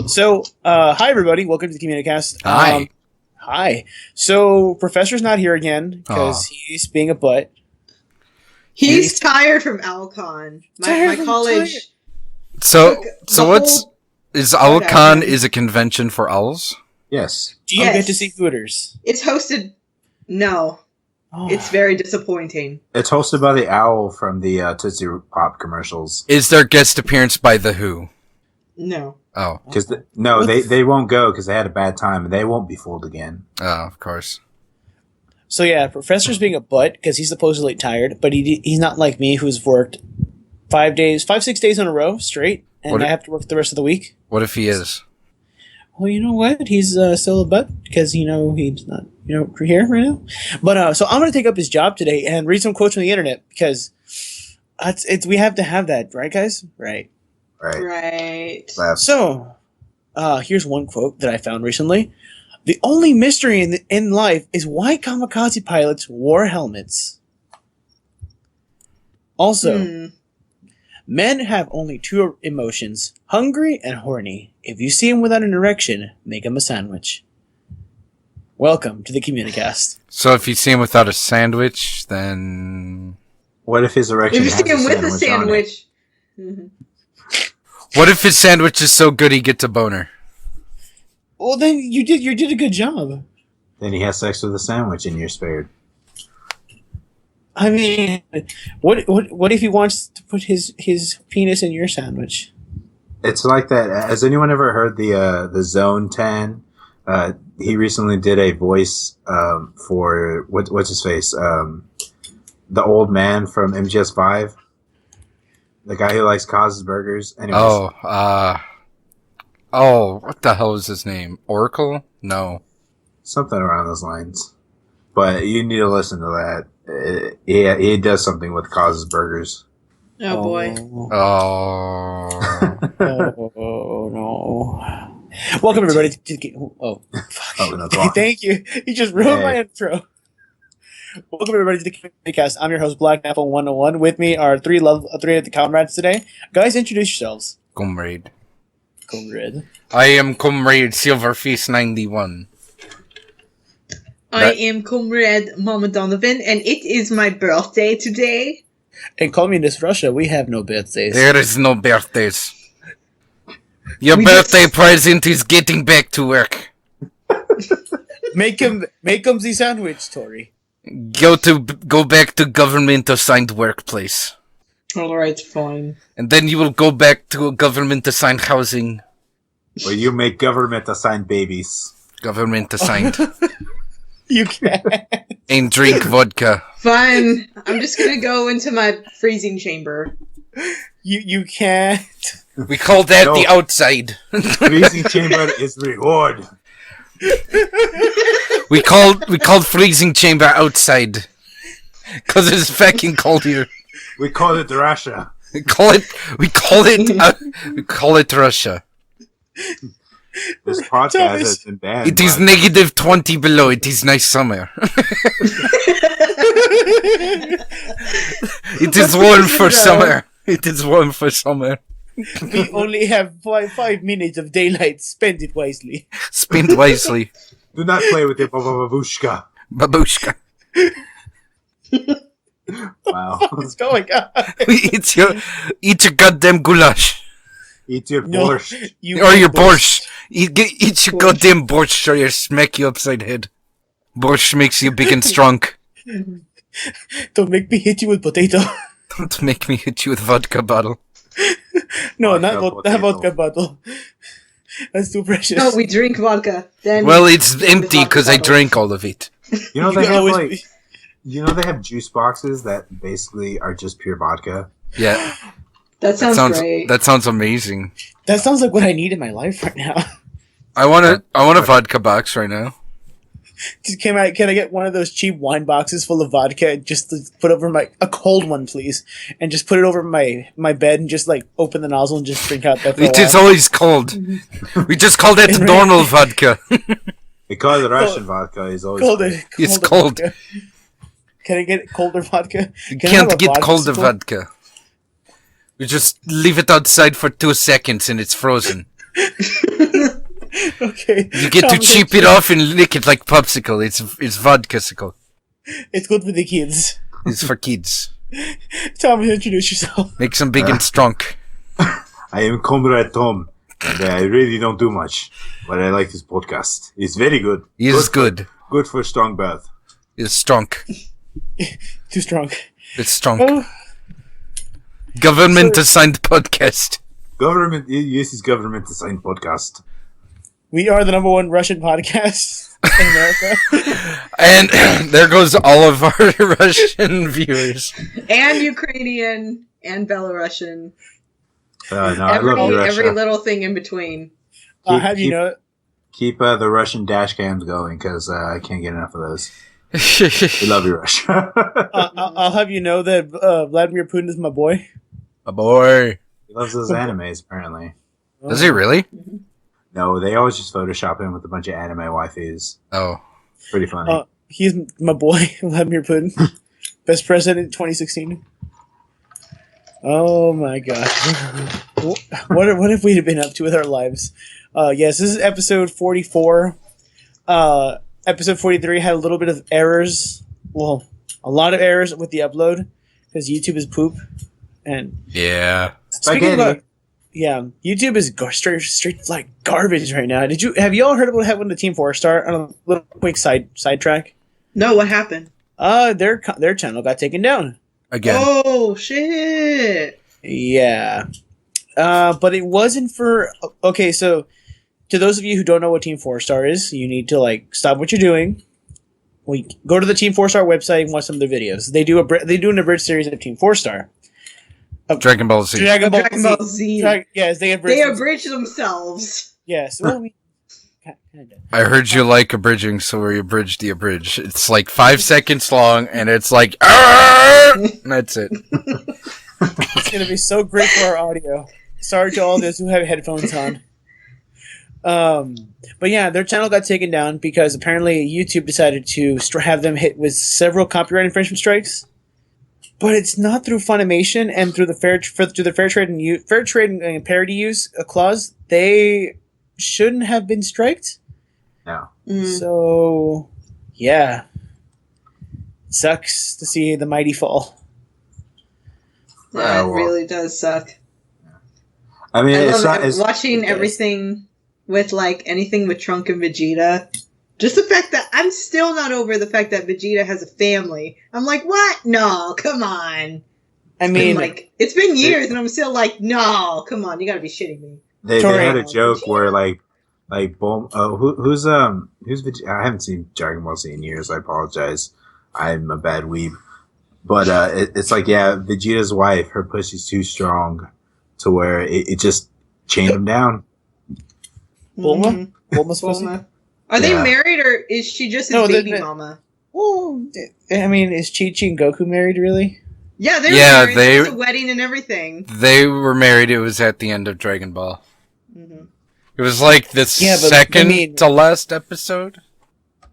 So, hi everybody. Welcome to the Communicast. Hi. Hi. So, Professor's not here again because he's being a butt. He's tired from Alcon. My college. So is Alcon is a convention for owls? Yes. Do you get to see Hooters? It's hosted. No. Oh. It's very disappointing. It's hosted by the owl from the Tootsie Pop commercials. Is there guest appearance by The Who? No. Oh. They won't go because they had a bad time and they won't be fooled again. Oh, of course. So yeah, Professor's being a butt because he's supposedly tired, but he's not like me who's worked 6 days in a row straight, and I have to work the rest of the week. What if he is? Well, you know what? He's still a butt because he's not here right now. But so I'm going to take up his job today and read some quotes from the internet because we have to have that, right, guys? Right. Right. So, here's one quote that I found recently. The only mystery in life is why kamikaze pilots wore helmets. Also, men have only two emotions, hungry and horny. If you see him without an erection, make him a sandwich. Welcome to the Communicast. So if you see him without a sandwich, then... What if his erection has a sandwich? If you see him with a sandwich... What if his sandwich is so good he gets a boner? Well, then you did a good job. Then he has sex with a sandwich and you're spared. I mean, what if he wants to put his penis in your sandwich? It's like that. Has anyone ever heard the Zone 10? He recently did a voice for what's his face? The old man from MGS5. The guy who likes Coz's Burgers. Anyways. What the hell is his name? Oracle? No. Something around those lines. But you need to listen to that. He does something with Coz's Burgers. Oh boy. Oh. Oh no. Welcome everybody to Thank you. You just ruined my intro. Welcome everybody to the Communicast. I'm your host, Black Apple 101. With me are three of the comrades today. Guys, introduce yourselves. Comrade. I am Comrade Silverface 91. I am Comrade Mama Donovan, and it is my birthday today. In communist Russia, we have no birthdays. There is no birthdays. Your birthday present is getting back to work. Make him the sandwich, Tori. Go back to government-assigned workplace. Alright, fine. And then you will go back to a government-assigned housing. Where you make government-assigned babies. Government-assigned. You can't. And drink vodka. Fine. I'm just gonna go into my freezing chamber. You can't. We call that the outside. Freezing chamber is reward. We called freezing chamber outside. Cause it's fucking cold here. We call it Russia. We call it Russia. This podcast has been banned. It is negative 20 below. It is nice summer. It is warm for summer. It is warm for summer. We only have 5 minutes of daylight. Spend it wisely. Spend wisely. Do not play with your babushka. Babushka. Wow. What's going on? Eat your goddamn goulash. Eat your borscht. Or your borscht. Eat your goddamn borscht or you'll smack you upside the head. Borscht makes you big and strong. Don't make me hit you with potato. Don't make me hit you with vodka bottle. No, not vodka bottle. That's too precious. No, we drink vodka. Then well, it's empty because I drank all of it. You know they have they have juice boxes that basically are just pure vodka. Yeah. That sounds great. That sounds amazing. That sounds like what I need in my life right now. I want a vodka box right now. Can I get one of those cheap wine boxes full of vodka and just to put over a cold one, please, and just put it over my bed and just like open the nozzle and just drink out that. It is always cold. We just call that normal vodka. We call it Russian vodka. It's always cold. It's cold. Vodka. Can I get colder vodka? You can't get colder vodka. You just leave it outside for 2 seconds and it's frozen. Okay. You get to cheap it off and lick it like popsicle. It's vodka-sicle. It's good for the kids. It's for kids. Tom, introduce yourself. Make some big and strong. I am Comrade Tom, and I really don't do much, but I like this podcast. It's very good. It's good. Good for strong bath. It's strong. Too strong. It's strong. Oh, Government-assigned podcast. Government uses government-assigned podcast. we are the #1 Russian podcast in America. And there goes all of our Russian viewers. And Ukrainian and Belarusian. No, I love Russia. Every little thing in between. Keep the Russian dash cams going, because I can't get enough of those. We love you, Russia. I'll have you know that Vladimir Putin is my boy. A boy. He loves those animes, apparently. Does he really? No, they always just Photoshop him with a bunch of anime waifus. Oh. Pretty funny. He's my boy, Vladimir Putin. Best president in 2016. Oh my god. What have we been up to with our lives? Yes, this is episode 44. Episode 43 had a little bit of errors. Well, a lot of errors with the upload because YouTube is poop. And Yeah. speaking about, YouTube is straight like garbage right now. Have you all heard about what happened to Team 4-Star? On a little quick sidetrack. No, what happened? Their channel got taken down. Again. Oh, shit. Yeah. But it wasn't for... Okay, so to those of you who don't know what Team 4-Star is, you need to stop what you're doing. Go to the Team 4-Star website and watch some of their videos. They do an abridged series of Team 4-Star. Dragon Ball Z. Dragon Ball Z. Yes, they abridge themselves. Yes. Well, I heard you like abridging, so we abridged the abridge. It's like 5 seconds long, and it's like, and that's it. It's going to be so great for our audio. Sorry to all those who have headphones on. But yeah, their channel got taken down because apparently YouTube decided to have them hit with several copyright infringement strikes. But it's not through Funimation and through the fair trade and parody use clause. They shouldn't have been striked. No. So, yeah, it sucks to see the mighty fall. Yeah, it really does suck. I mean, watching everything with anything with Trunk and Vegeta. Just the fact that I'm still not over the fact that Vegeta has a family. I'm like, what? No, come on. I mean, it's been years, and I'm still like, no, come on, you gotta be shitting me. They had a joke where who's Vegeta? I haven't seen Dragon Ball Z in years. I apologize. I'm a bad weeb. But it's Vegeta's wife, her pussy's too strong to where it just chained him down. Bulma? Bulma's pussy? Are they married, or is she just his baby mama? Well, I mean, is Chi-Chi and Goku married, really? Yeah, they were married. There was a wedding and everything. They were married. It was at the end of Dragon Ball. Mm-hmm. It was like the second to last episode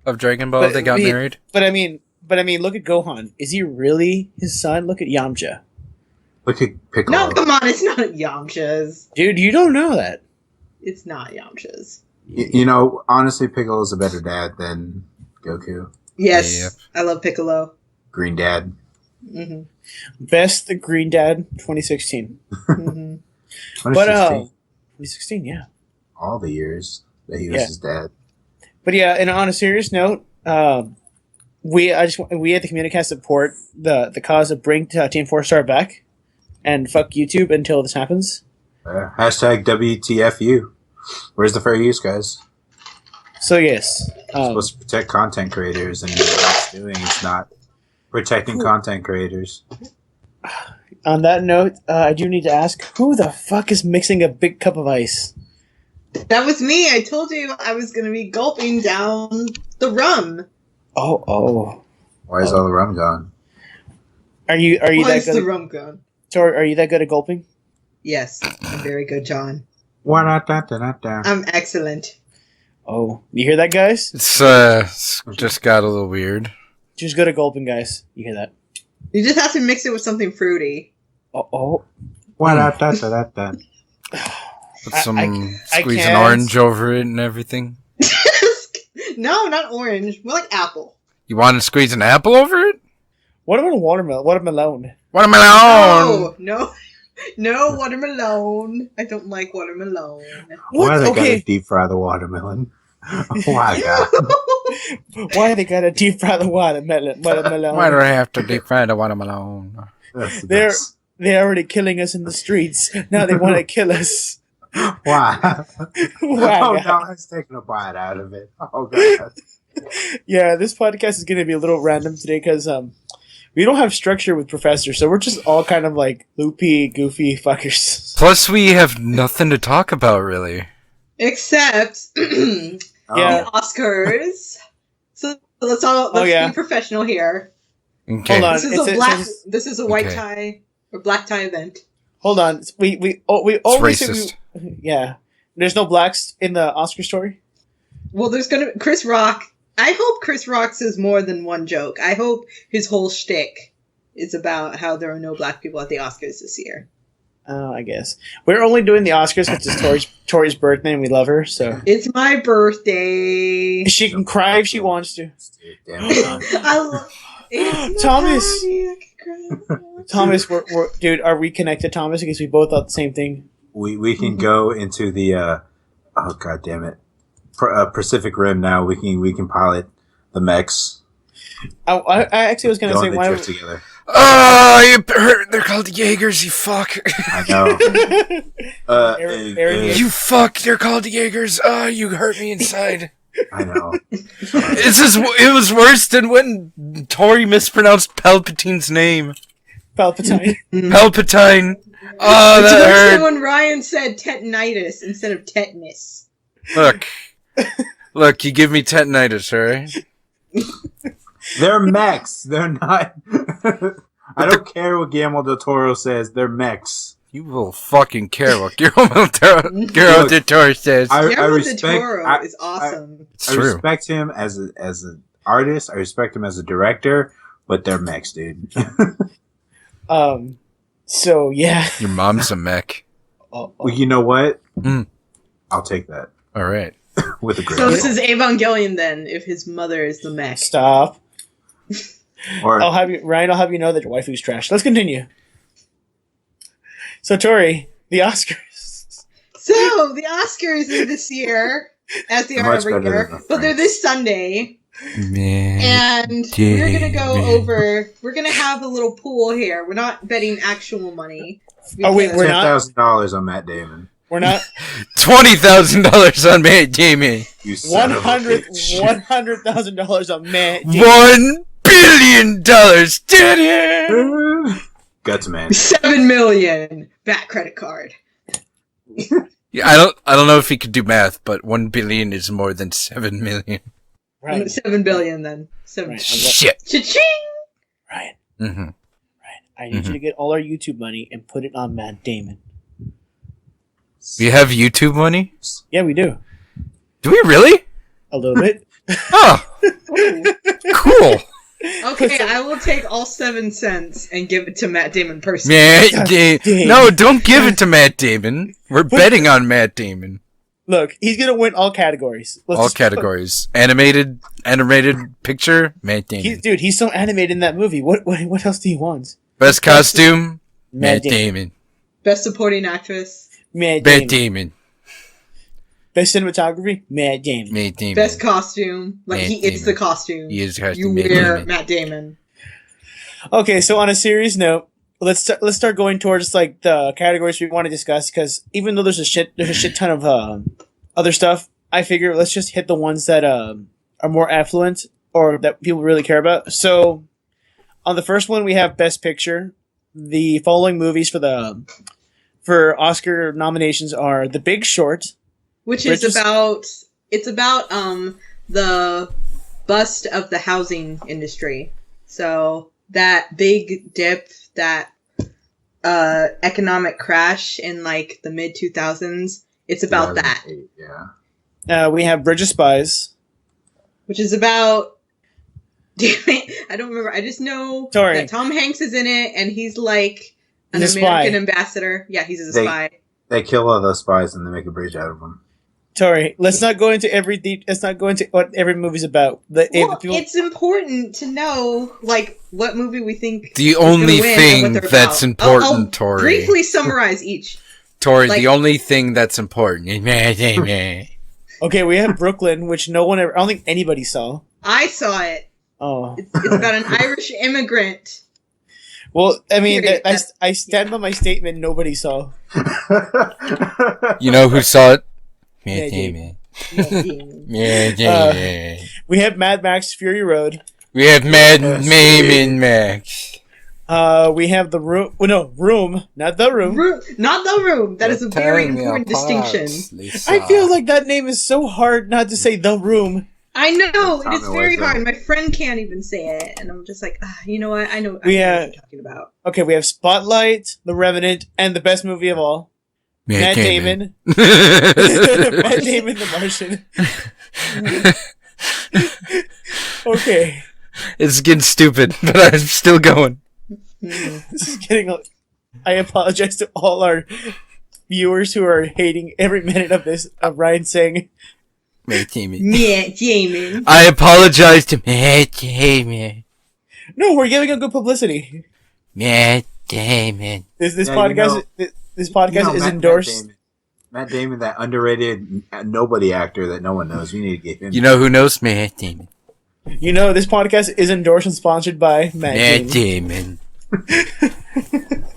of Dragon Ball they got married. But I mean, look at Gohan. Is he really his son? Look at Yamcha. Look at Piccolo. No, come on, it's not Yamcha's. Dude, you don't know that. It's not Yamcha's. Honestly, Piccolo's a better dad than Goku. Yes, yep. I love Piccolo. Green Dad. Mm-hmm. Best the Green Dad 2016. Mm-hmm. 2016, yeah. All the years that he was his dad. But yeah, and on a serious note, we at the Communicast support the cause of bring Team 4-Star back and fuck YouTube until this happens. Hashtag WTFU. Where's the fair use, guys? So yes, supposed to protect content creators, and what it's doing is not protecting content creators. On that note, I do need to ask, who the fuck is mixing a big cup of ice? That was me. I told you I was going to be gulping down the rum. Oh. Why is all the rum gone? Why is the rum gone? Tori, are you that good at gulping? Yes, I'm very good, John. I'm I'm excellent. Oh, you hear that, guys? It's just got a little weird. Just good at gulping, guys. You hear that? You just have to mix it with something fruity. Oh. Put some I squeeze an can't. orange over it and everything. No, not orange. More like apple. You want to squeeze an apple over it? What about a watermelon? Watermelon. Watermelon. No watermelon. I don't like watermelon. Why they Okay. gotta deep fry the watermelon? Why, God? Why they gotta deep fry the watermelon? Why do I have to deep fry the watermelon? That's the They're best. they're already killing us in the streets. Now they want to kill us. Why? Why? Oh no, I was taking a bite out of it. Oh God. Yeah, this podcast is going to be a little random today because we don't have structure with Professor, so we're just all kind of like loopy, goofy fuckers. Plus, we have nothing to talk about, really. Except Yeah. the Oscars. So let's be professional here. Okay. Hold on. This is a white Okay. tie or black tie event. Hold on. We always say racist. yeah. There's no blacks in the Oscar story. Well, there's gonna Chris Rock. I hope Chris Rock says more than one joke. I hope his whole shtick is about how there are no black people at the Oscars this year. I guess we're only doing the Oscars because it's Tori's birthday and we love her, so It's my birthday. she can cry if she wants to. Damn it. I love it's my Thomas. party, I can cry. Thomas, dude, are we connected, Thomas? Because we both thought the same thing. We can go into the oh God damn it, Pacific Rim now. We can pilot the mechs. I actually was gonna Go say on the why. trip together. Oh, you heard? They're called Jaegers, you fuck. I know. Aaron, You fuck, they're called Jaegers. Oh, you hurt me inside. I know. It was worse than when Tori mispronounced Palpatine's name. Palpatine. Palpatine. Oh, It's that worse than hurt. when Ryan said tetanitis instead of tetanus. Look, you give me tetanitis, alright? They're mechs. They're not. I don't care what Guillermo del Toro says. They're mechs. You will fucking care what Guillermo del Toro says. I Guillermo respect. del Toro I- is awesome. It's I true. respect him as an artist. I respect him as a director. But they're mechs, dude. So yeah. Your mom's a mech. Oh, Well, you know what? Mm. I'll take that Alright. with a grain. So of this salt. is Evangelion then, if his mother is the mech. Stop. Or I'll have you know that your waifu's trash. Let's continue. So Tori, the Oscars. So the Oscars are this year, as they are Much every better year, than the but they're French. this Sunday. Man. And we're gonna go over. We're gonna have a little pool here. We're not betting actual money. Oh, wait, we're not? $10,000 on Matt Damon. We're not $20,000 on Matt Damon. You son of a bitch. $100,000 on Matt. $1 billion. Did it? Guts, man. 7 million. Back credit card. Yeah, I don't know if he could do math, but 1 billion is more than 7 million. Right. 7 billion then. 7. Right. Shit. Cha-ching! Right. Mm-hmm. I need you to get all our YouTube money and put it on Matt Damon. We have YouTube money? Yeah, we do. Do we really? A little bit. Oh, Ooh. cool. Okay, I will take all 7 cents and give it to Matt Damon personally. Matt Damn. No, don't give it to Matt Damon. We're betting on Matt Damon. Look, he's gonna win all categories. Let's All just- categories. Animated picture, Matt Damon. Dude, he's so animated in that movie. What else do you want? Best costume, Matt Matt Damon. Best supporting actress. Matt Matt Damon. Damon. Best cinematography, Matt Damon. Matt Damon. Best costume. Like, Matt he is Damon. the costume. He is the You costume, Matt wear Damon. Matt Damon. Okay, so on a serious note, let's start going towards like the categories we want to discuss because even though there's a shit ton of other stuff, I figure let's just hit the ones that are more affluent or that people really care about. So on the first one, we have Best Picture. The following movies for Oscar nominations are The Big Short. Which is about the bust of the housing industry. So that big dip, that economic crash in like the mid 2000s, it's about that. 2008, Yeah. We have Bridge of Spies. Which is about damn it, I don't remember. I just know Sorry. that Tom Hanks is in it and he's like an He's a American spy. ambassador. Yeah, he's a They- spy. They kill all those spies and they make a bridge out of them. Tori, let's not go into let's not go into what every movie's about. It's important to know like what movie we think the is only gonna win thing and what they're that's about. important, I'll Tori. briefly summarize each. Tori, Like- the only thing that's important. Okay, we have Brooklyn, which no one ever. I don't think anybody saw. I saw it. Oh, It's about an Irish immigrant. well, I mean, Period. I stand by my statement. Nobody saw. You know who saw it? Yeah, Yeah. We have Mad Max Fury Road. We have Mad Max. We have the Room. Well, no, Room, not the Room. Not the room. That is a very important distinction. I feel like that name is so hard not to say the Room. I know, it Tommy is very Wiseau. hard. My friend can't even say it. And I'm just like, you know what? I know what Yeah. you're talking about. Okay, we have Spotlight, The Revenant, and the best movie of all, Matt Damon. Matt Damon, The Martian. Okay. It's getting stupid, but I'm still going. This is getting. I apologize to all our viewers who are hating every minute of this. Of Ryan saying, Matt Damon. Matt Damon. I apologize to Matt Damon. "No, we're giving him good publicity." Matt Damon. This Yeah, podcast, this podcast is endorsed. Matt Damon, that underrated nobody actor that no one knows. We need to get him. You know who knows Matt Damon? You know, this podcast is endorsed and sponsored by Matt Damon.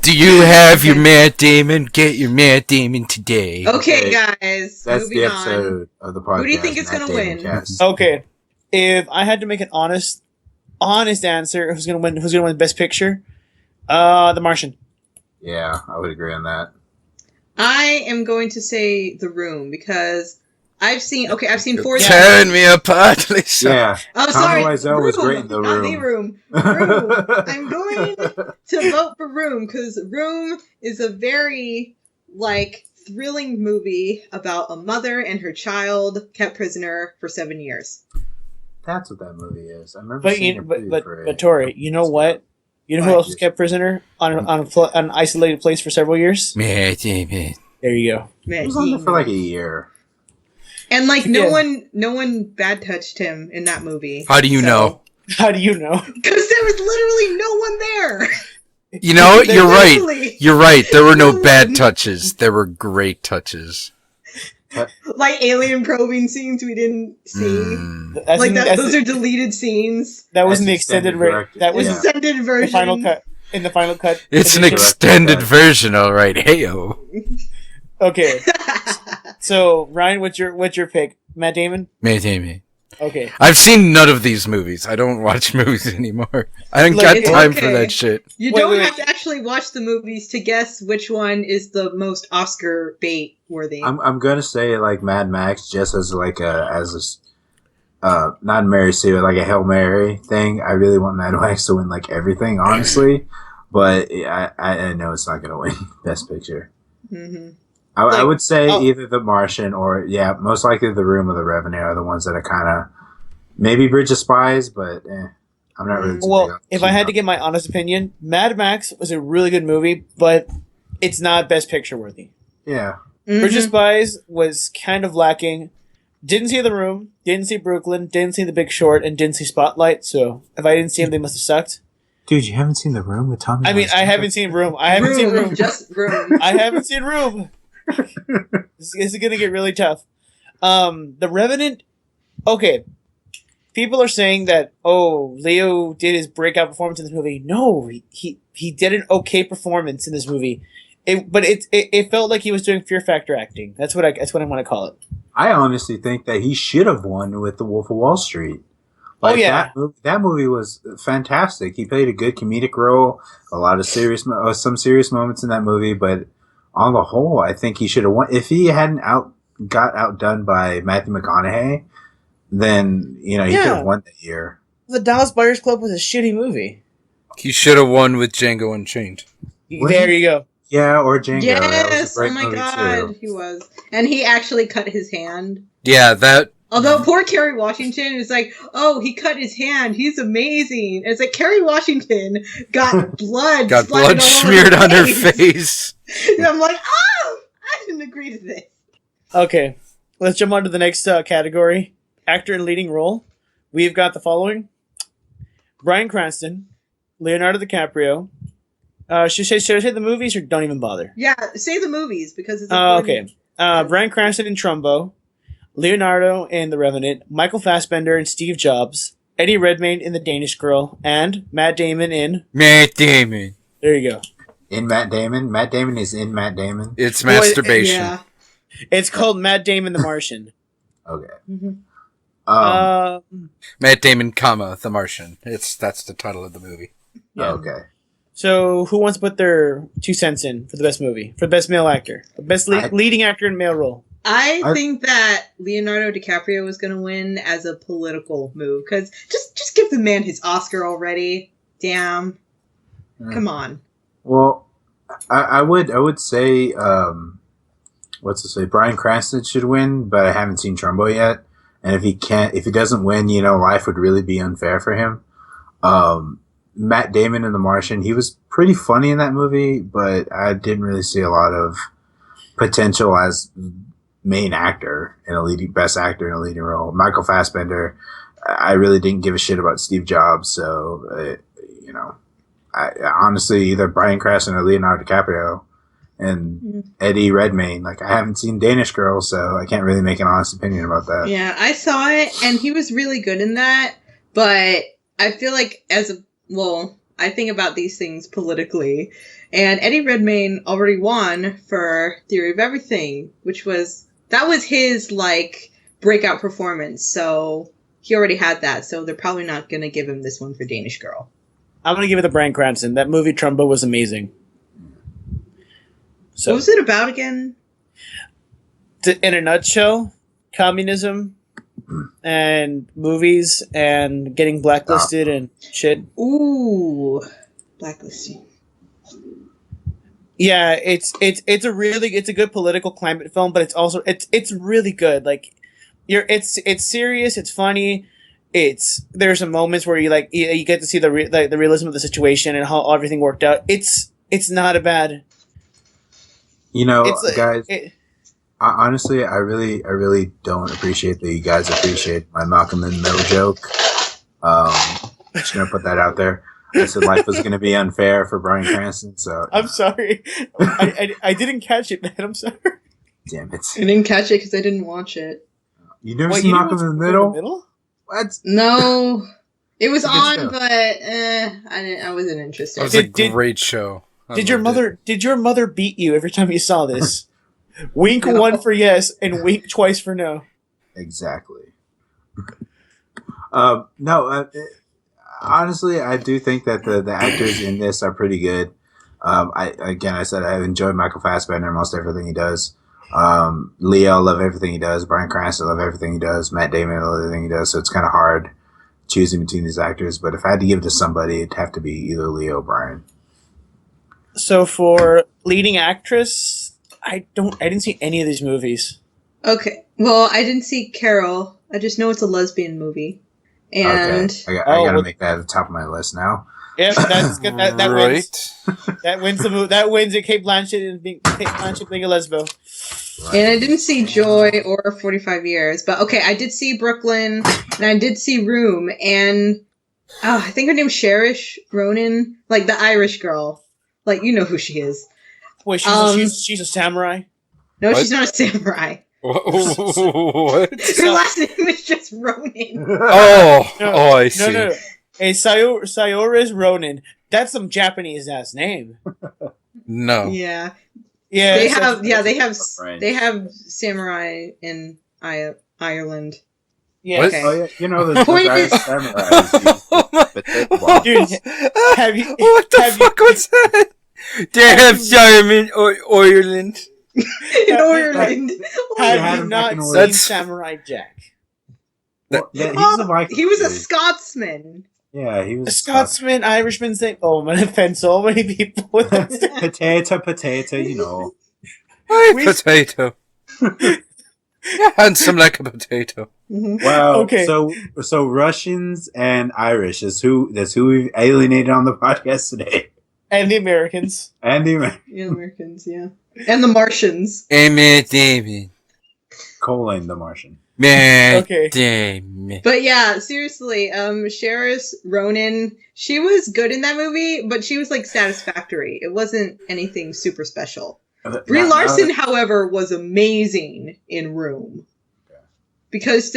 Do you have your Matt Damon? Get your Matt Damon today. Okay, guys. That's moving the on. episode of the podcast. Who do you think is Matt gonna Damon win? cast. Okay, if I had to make an honest answer, who's gonna win? Who's gonna win Best Picture? The Martian. Yeah, I would agree on that. I am going to say The Room because I've seen 4. Turn me apart, Lisa. Yeah. Oh, Tommy sorry. Wiseau was great in The not Room. The Room. Room. I'm going to vote for Room because Room is a very thrilling movie about a mother and her child kept prisoner for 7 years. That's what that movie is. I remember But seeing you, it. but Tori, you know what? You know who else was kept prisoner on an isolated place for several years? Matt Damon. There you go. It Man, was on there for like a year. and Yeah. no one bad touched him in that movie. How do you know? How do you know? Because there was literally no one there. You know, you're right. Literally. You're right. There were no bad touches. There were great touches. Like alien probing scenes we didn't see. That's Like in- that, that's those the- are deleted scenes. that was in the That's extended extended version. direct- That was Yeah. Extended the version. final cut. In the final cut. It's an edition. extended version, all right. Heyo. Okay. So Ryan, what's your pick? Matt Damon. Matt Damon. Okay. I've seen none of these movies. I don't watch movies anymore. I don't Look, got it's time for okay. that shit. You Wait, don't wait, have to actually watch the movies to guess which one is the most Oscar bait worthy. I'm gonna say like Mad Max just as not Mary Sue, like a Hail Mary thing. I really want Mad Max to win like everything, honestly. But I know it's not gonna win Best Picture. hmm I would say oh. either The Martian or most likely The Room or The Revenant are the ones that are kind of maybe Bridge of Spies, but I'm not really. too big Well, on if I had to give my honest opinion, Mad Max was a really good movie, but it's not Best Picture worthy. yeah. Bridge of Spies was kind of lacking. Didn't see The Room, didn't see Brooklyn, didn't see The Big Short, and didn't see Spotlight. So if I didn't see them, they must have sucked. Dude, you haven't seen The Room with Tommy? I mean, I haven't seen Room. I haven't seen Room. Just Room. I haven't seen Room. This is gonna get really tough. The Revenant. Okay, people are saying that Leo did his breakout performance in this movie. No, he did an okay performance in this movie. But it felt like he was doing Fear Factor acting. That's what I want to call it. I honestly think that he should have won with The Wolf of Wall Street. Oh, yeah. that movie was fantastic. He played a good comedic role, a lot of some serious moments in that movie, but on the whole, I think he should have won. If he hadn't got outdone by Matthew McConaughey, then he could have won that year. The Dallas Buyers Club was a shitty movie. He should have won with Django Unchained. There you go. Yeah, or Django. That was Yes, a great oh my movie god, too. he was. And he actually cut his hand. Yeah, that. Although poor Kerry Washington is like, oh, he cut his hand, he's amazing. And it's like Kerry Washington got blood Got splattered blood all over smeared her on her face. face. And I'm like, oh, I didn't agree to this. Okay, let's jump on to the next category. Actor in leading role. We've got the following. Bryan Cranston, Leonardo DiCaprio. Should I say the movies or don't even bother? Yeah, say the movies because it's okay. Bryan Cranston in Trumbo, Leonardo in The Revenant, Michael Fassbender in Steve Jobs, Eddie Redmayne in The Danish Girl, and Matt Damon in... Matt Damon. There you go. In Matt Damon? Matt Damon is in Matt Damon? It's masturbation. Yeah. It's called Matt Damon the Martian. Okay. Mm-hmm. Matt Damon, comma, The Martian. That's the title of the movie. Yeah. Okay. So, who wants to put their 2 cents in for the best movie? For the best male actor? The best leading actor in male role? I think that Leonardo DiCaprio was going to win as a political move. Because just give the man his Oscar already. Damn. Come on. Well, I would say, Bryan Cranston should win, but I haven't seen Trumbo yet. And if he doesn't win, life would really be unfair for him. Matt Damon in The Martian, he was pretty funny in that movie, but I didn't really see a lot of potential as main actor in best actor in a leading role. Michael Fassbender, I really didn't give a shit about Steve Jobs, so I honestly either Bryan Cranston or Leonardo DiCaprio and Eddie Redmayne. Like, I haven't seen Danish Girl, so I can't really make an honest opinion about that. Yeah, I saw it, and he was really good in that, but I feel like I think about these things politically, and Eddie Redmayne already won for Theory of Everything, that was his, breakout performance, so he already had that, so they're probably not going to give him this one for Danish Girl. I'm going to give it to Bryan Cranston. That movie, Trumbo, was amazing. So, what was it about again? In a nutshell, communism and movies and getting blacklisted and shit. Ooh, blacklisting. Yeah, it's a good political climate film, but it's also it's really good. Like, it's serious, it's funny. There's some moments where you get to see the realism of the situation and how everything worked out. It's not a bad. Guys. Honestly, I really don't appreciate that you guys appreciate my Malcolm in the Middle joke. Just gonna put that out there. I said life was gonna be unfair for Bryan Cranston, so I'm sorry. I didn't catch it, man. I'm sorry. Damn it! I didn't catch it because I didn't watch it. You never seen Malcolm in the Middle? What? No, it was on, but I wasn't interested. It was a great show. Did your mother beat you every time you saw this? Wink one for yes and wink twice for no. Exactly. Honestly, I do think that the actors in this are pretty good. I said I enjoyed Michael Fassbender in most everything he does. Leo, love everything he does. Bryan Cranston, love everything he does. Matt Damon, love everything he does. So it's kind of hard choosing between these actors. But if I had to give it to somebody, it'd have to be either Leo or Bryan. So for leading actress, I didn't see any of these movies. Okay, well, I didn't see Carol. I just know it's a lesbian movie, and I gotta make that at the top of my list now. Yep, that's good. That right. wins. That wins the movie. That wins it. Kate Blanchett being a lesbo. Right. And I didn't see Joy or 45 Years, but okay, I did see Brooklyn, and I did see Room, and I think her name's Cherish Ronan, like the Irish girl. Like, you know who she is. Wait, she's a samurai? No, What? she's not a samurai. What? Her last name is just Ronan. I see. No. Hey, Sayoris Ronan. That's some Japanese ass name. No. Yeah. Yeah. They have samurai in Ireland. Yeah. What? Okay. Oh yeah, the Point guy is- Dude, have you? What the fuck was that? They have Simon or Ireland. In Ireland. Have you not seen That's- Samurai Jack? Yeah, he's a Viking. He was a dude. Scotsman. Yeah, he was A Scotsman, Irishman thing. Oh, I'm gonna offend so many people with that. potato, Hey, We- potato. You're handsome like a potato. Mm-hmm. Wow. Okay. So Russians and Irish that's who we've alienated on the podcast today. And the Americans. And the Yeah, Americans, yeah. And the Martians. Matt Damon. The Martian. Matt Okay. Damon. But yeah, seriously, Sharis Ronan, she was good in that movie, but she was like satisfactory. It wasn't anything super special. Brie Larson, however, was amazing in Room. Because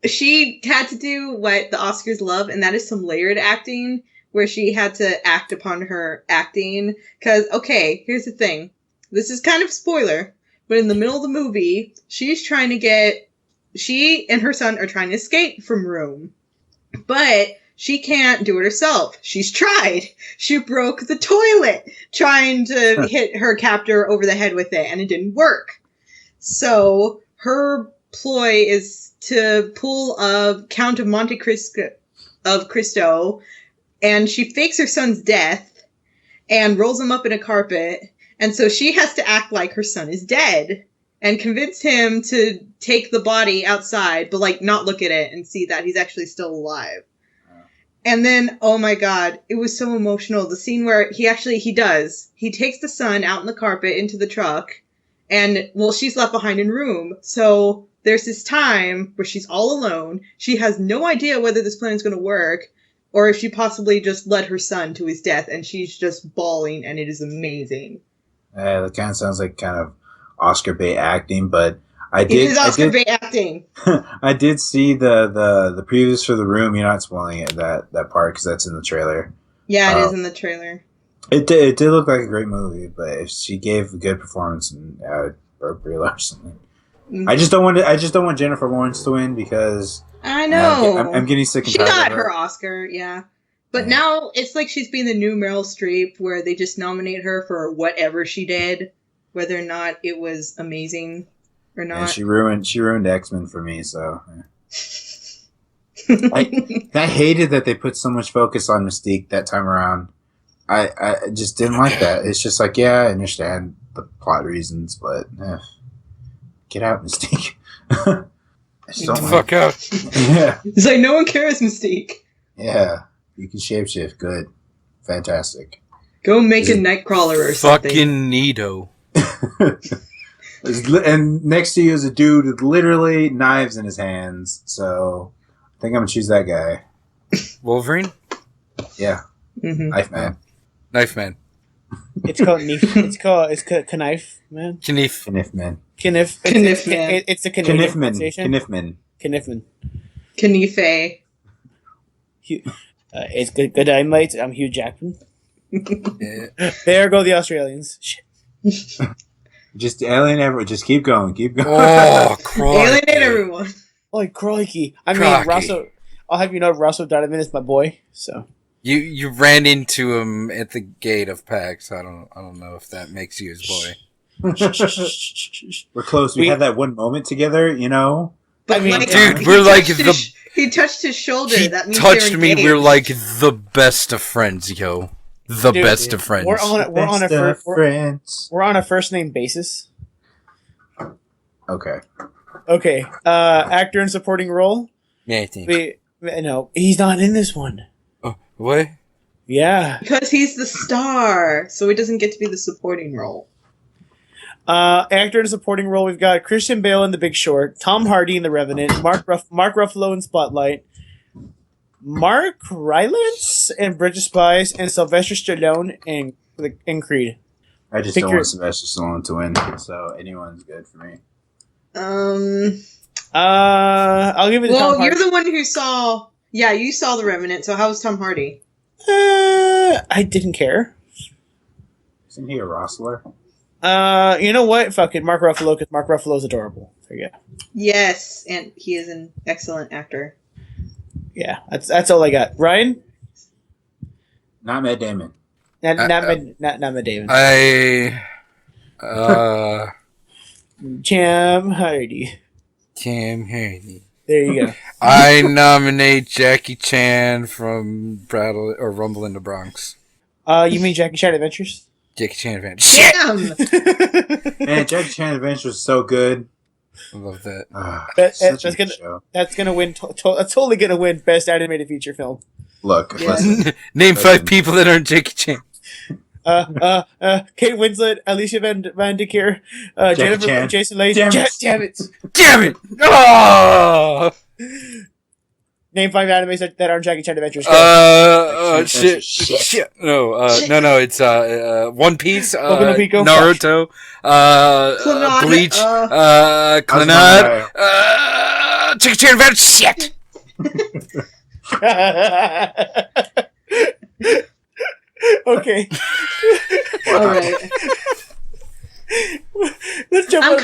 she had to do what the Oscars love, and that is some layered acting, where she had to act upon her acting. Because, okay, here's the thing. This is kind of spoiler, but in the middle of the movie, she and her son are trying to escape from Room. But she can't do it herself. She's tried. She broke the toilet trying to hit her captor over the head with it, and it didn't work. So her ploy is to pull a Count of Monte Cristo, and she fakes her son's death and rolls him up in a carpet. And so she has to act like her son is dead and convince him to take the body outside, but like not look at it and see that he's actually still alive. And then, oh my god, it was so emotional. The scene where he takes the son out in the carpet into the truck, and, well, she's left behind in Room. So there's this time where she's all alone. She has no idea whether this plan is going to work, or if she possibly just led her son to his death, and she's just bawling, and it is amazing. That kind of sounds like kind of Oscar bait acting, but it is Oscar bait acting. I did see the previews for The Room. You're not spoiling it that part because that's in the trailer. Yeah, it is in the trailer. It did look like a great movie, but if she gave a good performance, and Brie Larson. Mm-hmm. I just don't want Jennifer Lawrence to win because I know I'm getting sick and she tired got of her. her Oscar, yeah. But now it's like she's being the new Meryl Streep, where they just nominate her for whatever she did, whether or not it was amazing or not. And she ruined X-Men for me, so. I hated that they put so much focus on Mystique that time around. I just didn't like that. It's just like, yeah, I understand the plot reasons, but get out, Mystique. I just don't Fuck out. Yeah. It's like no one cares, Mystique. Yeah. You can shapeshift. Good. Fantastic. Go make a Nightcrawler or something. Fucking neato. And next to you is a dude with literally knives in his hands, so I think I'm gonna choose that guy. Wolverine? Yeah. Mm-hmm. Knife Man. Knife Man. It's called Knife Man. Kniff Man. Kniff. Kniff Man. It's the Canadian pronunciation. Kniffman. Knife. It's good dynamite. I'm Hugh Jackman. Yeah. There go the Australians. Shit. Just alien everyone. Just keep going. Oh, crikey. Alienate everyone. Oh, crikey. I mean, Rosso. I'll have you know, Rosso Donovan is my boy. So you ran into him at the gate of PAX. I don't know if that makes you his boy. We're close. We had that one moment together, you know. But I mean, like, dude, he we're like touched he touched his shoulder. He That means touched they're me. engaged. We're like the best of friends, yo. The Dude, best of friends. We're on a first name basis. Okay. Okay. Actor in supporting role. Yeah, I think. No, he's not in this one. Oh, what? Yeah. Because he's the star, so he doesn't get to be the supporting role. Actor in a supporting role, we've got Christian Bale in The Big Short, Tom Hardy in The Revenant, Mark Ruffalo in Spotlight, Mark Rylance in Bridge of Spies, and Sylvester Stallone in Creed. I just don't want Sylvester Stallone to win, so anyone's good for me. I'll give it to Tom Hardy. Well, you're the one who saw... Yeah, you saw The Revenant, so how was Tom Hardy? I didn't care. Isn't he a wrestler? You know what? Fuck it, Mark Ruffalo, because Mark Ruffalo's adorable. There you go. Yes, and he is an excellent actor. Yeah, that's all I got. Ryan? Not Matt Damon. Not Matt Damon. Cam Hardy. Cam Hardy. There you go. I nominate Jackie Chan from Rumble in the Bronx. You mean Jackie Chan Adventures? Jackie Chan Adventures. Shit! Damn! Man, Jackie Chan Adventures is so good. I love that. That's gonna win. That's totally gonna win Best Animated Feature Film. Look, Yeah. listen. Name 5 people that aren't Jackie Chan. Kate Winslet, Alicia Van de Keer, Jennifer, Chan. Jason Leigh. Damn it. Damn it! Damn it! Oh! Name 5 animes that aren't Jackie Chan Adventures. Shit. No, it's, One Piece, Boku no Pico. Naruto, Clannad. Bleach, Clannad, Jackie Chan Adventures, shit! Okay. Alright. Let's jump over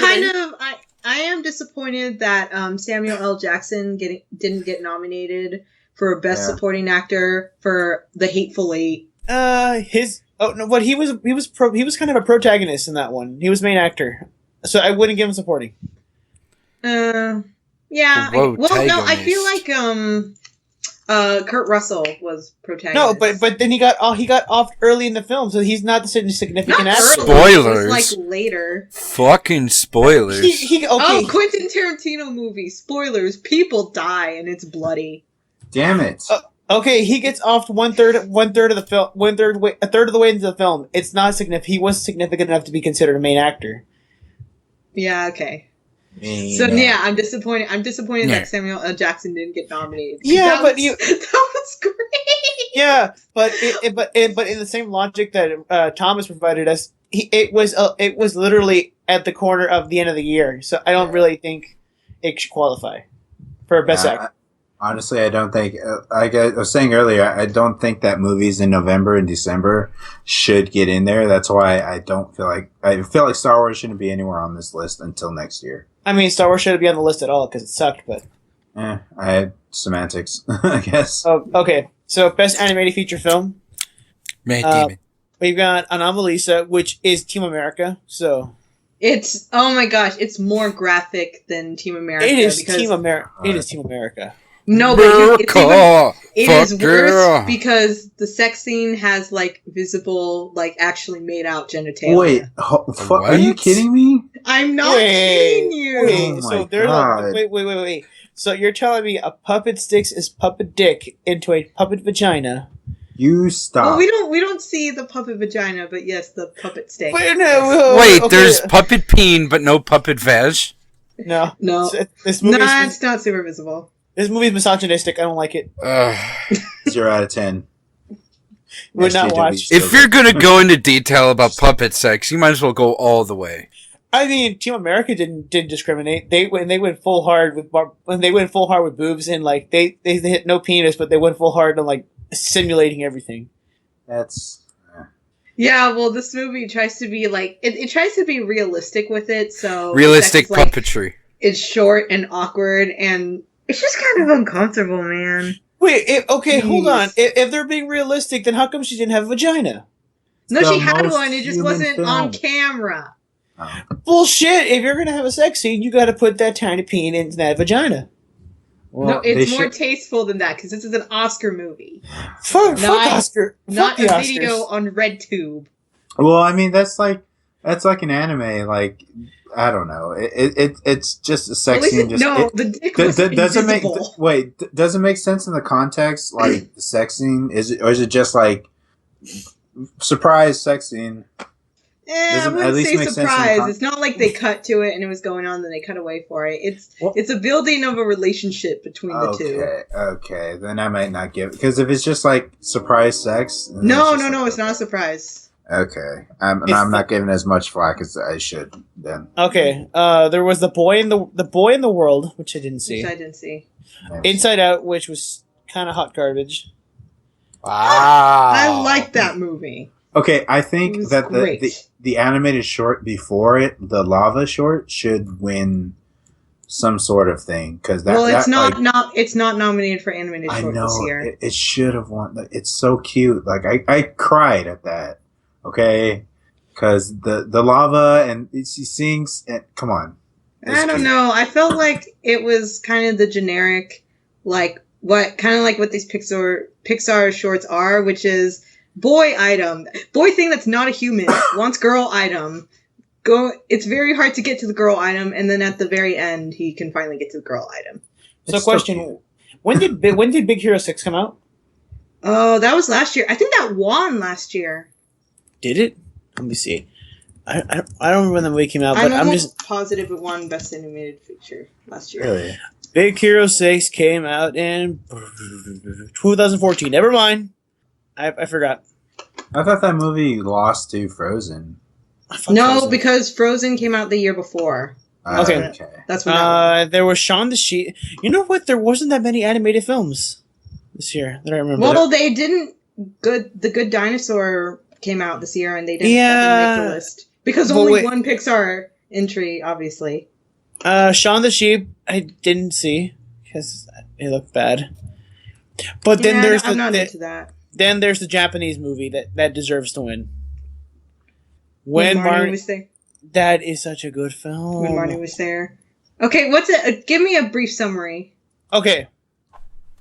I am disappointed that Samuel L. Jackson didn't get nominated for Best Supporting Actor for The Hateful Eight. He was kind of a protagonist in that one. He was main actor, so I wouldn't give him supporting. Yeah. I feel like Kurt Russell was protagonist. No, but then he got off early in the film, so he's not the significant actor. Spoilers. It was like later. Fucking spoilers. Oh, Quentin Tarantino movie. Spoilers. People die and it's bloody. Damn it. Okay, he gets off a third of the way into the film. It's not significant. He was significant enough to be considered a main actor. Yeah. Okay. So yeah, I'm disappointed. That Samuel L. Jackson didn't get nominated. Yeah, that was great. Yeah, but in the same logic that Thomas provided us, it was literally at the corner of the end of the year. So I don't really think it should qualify for best actor. Honestly, I don't think. Like I was saying earlier, I don't think that movies in November and December should get in there. That's why I feel like Star Wars shouldn't be anywhere on this list until next year. I mean, Star Wars shouldn't be on the list at all because it sucked, but... I had semantics, I guess. Oh, okay. So, Best Animated Feature Film. Demon. We've got Anomalisa, which is Team America, so... It's... Oh my gosh, it's more graphic than Team America. It is Team America. It is Team America. No, but it is worse because the sex scene has, like, visible, like, actually made out genitalia. Wait, are you kidding me? I'm not kidding you. Wait. So you're telling me a puppet sticks his puppet dick into a puppet vagina? You stop. Well, we don't see the puppet vagina, but yes, the puppet stick. There's puppet peen, but no puppet vag? No. It's not super visible. This movie's misogynistic. I don't like it. 0 out of 10. Would not watch. If you're gonna go into detail about puppet sex, you might as well go all the way. I mean, Team America didn't discriminate. They went full hard with boobs and like they hit no penis, but they went full hard on like simulating everything. That's. Yeah, well, this movie tries to be like it tries to be realistic with it. So realistic puppetry. Like, it's short and awkward and. It's just kind of uncomfortable, man. Wait, hold on. If they're being realistic, then how come she didn't have a vagina? No, she had one. It just wasn't on camera. Oh. Bullshit. If you're going to have a sex scene, you got to put that tiny peen into that vagina. Well, no, it's more tasteful than that, because this is an Oscar movie. Fuck Oscar. Not a video on RedTube. Well, I mean, that's like an anime, like... I don't know. It's just a sex scene. The dick was invisible. Does it make sense in the context? Like the sex scene, is it just like surprise sex scene? I wouldn't say surprise. It's not like they cut to it and it was going on, then they cut away for it. It's a building of a relationship between the two. Okay, then I might not give it because if it's just like surprise sex. No, it's not a surprise. Okay, I'm not giving as much flack as I should then. Okay, there was the boy in the world, which I didn't see. Inside Out, which was kind of hot garbage. Wow, I like that movie. Okay, I think that the animated short before it, the lava short, should win some sort of thing because it's not nominated for animated short this year. It should have won. It's so cute. Like I cried at that. Okay, because the lava and she sings. And, come on, I don't know. I felt like it was kind of the generic, like what these Pixar shorts are, which is boy thing that's not a human wants girl item. It's very hard to get to the girl item, and then at the very end, he can finally get to the girl item. So, question: when did Big Hero 6 come out? Oh, that was last year. I think that won last year. Did it? Let me see. I don't remember when the movie came out, but I'm just positive it won Best Animated Feature last year. Really? Big Hero 6 came out in 2014. Never mind. I forgot. I thought that movie lost to Frozen. No, because Frozen came out the year before. Okay. That's when there was Shaun the Sheep. You know what? There wasn't that many animated films this year that I remember. Well, they didn't. The Good Dinosaur came out this year, and they didn't make the list because only one Pixar entry, obviously. Shaun the Sheep, I didn't see because it looked bad. But then there's I'm not into that. Then there's the Japanese movie that deserves to win. When Marnie was there. That is such a good film. When Marnie was there. Okay, what's it? Give me a brief summary. Okay.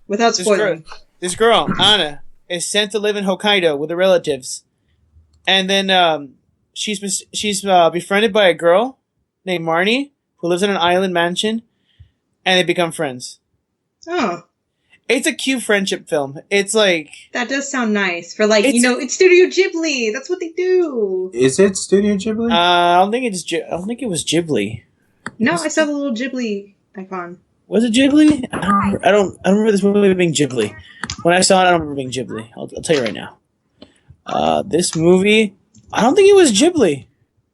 Without spoiling. This girl, Anna, is sent to live in Hokkaido with her relatives, and then she's befriended by a girl named Marnie who lives in an island mansion, and they become friends. Oh. It's a cute friendship film. It's like... That does sound nice. For like, it's Studio Ghibli. That's what they do. Is it Studio Ghibli? I don't think it was Ghibli. No, I saw the little Ghibli icon. Was it Ghibli? I don't remember this movie being Ghibli. When I saw it, I don't remember being Ghibli. I'll tell you right now. This movie, I don't think it was Ghibli.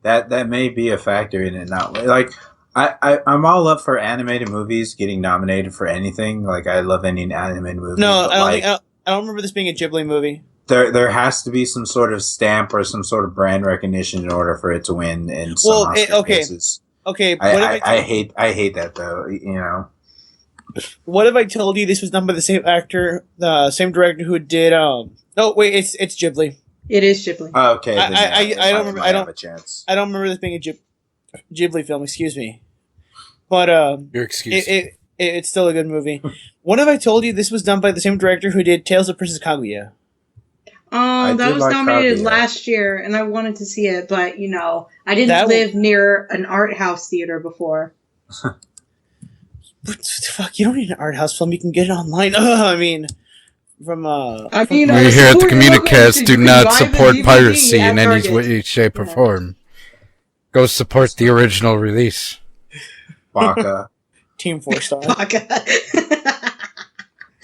That may be a factor in it. Not like... I'm all up for animated movies getting nominated for anything. Like, I love any animated movie. No, I don't remember this being a Ghibli movie. There has to be some sort of stamp or some sort of brand recognition in order for it to win in some Oscar cases. Okay. I hate that though. You know. What if I told you this was done by the same actor, the same director who did? No, wait, it's Ghibli. It is Ghibli. Oh, okay. I don't remember. I don't have a chance. I don't remember this being a Ghibli film. Excuse me. But your excuse. It's still a good movie. What if I told you this was done by the same director who did Tales of Princess Kaguya? Oh, that was nominated last year, and I wanted to see it, but I didn't live near an art house theater before. Fuck, you don't need an art house film. You can get it online. I mean, we here at the Communicast do not support piracy in any way, shape, or form. Go support the original release. Baka. Team 4-star. Baka.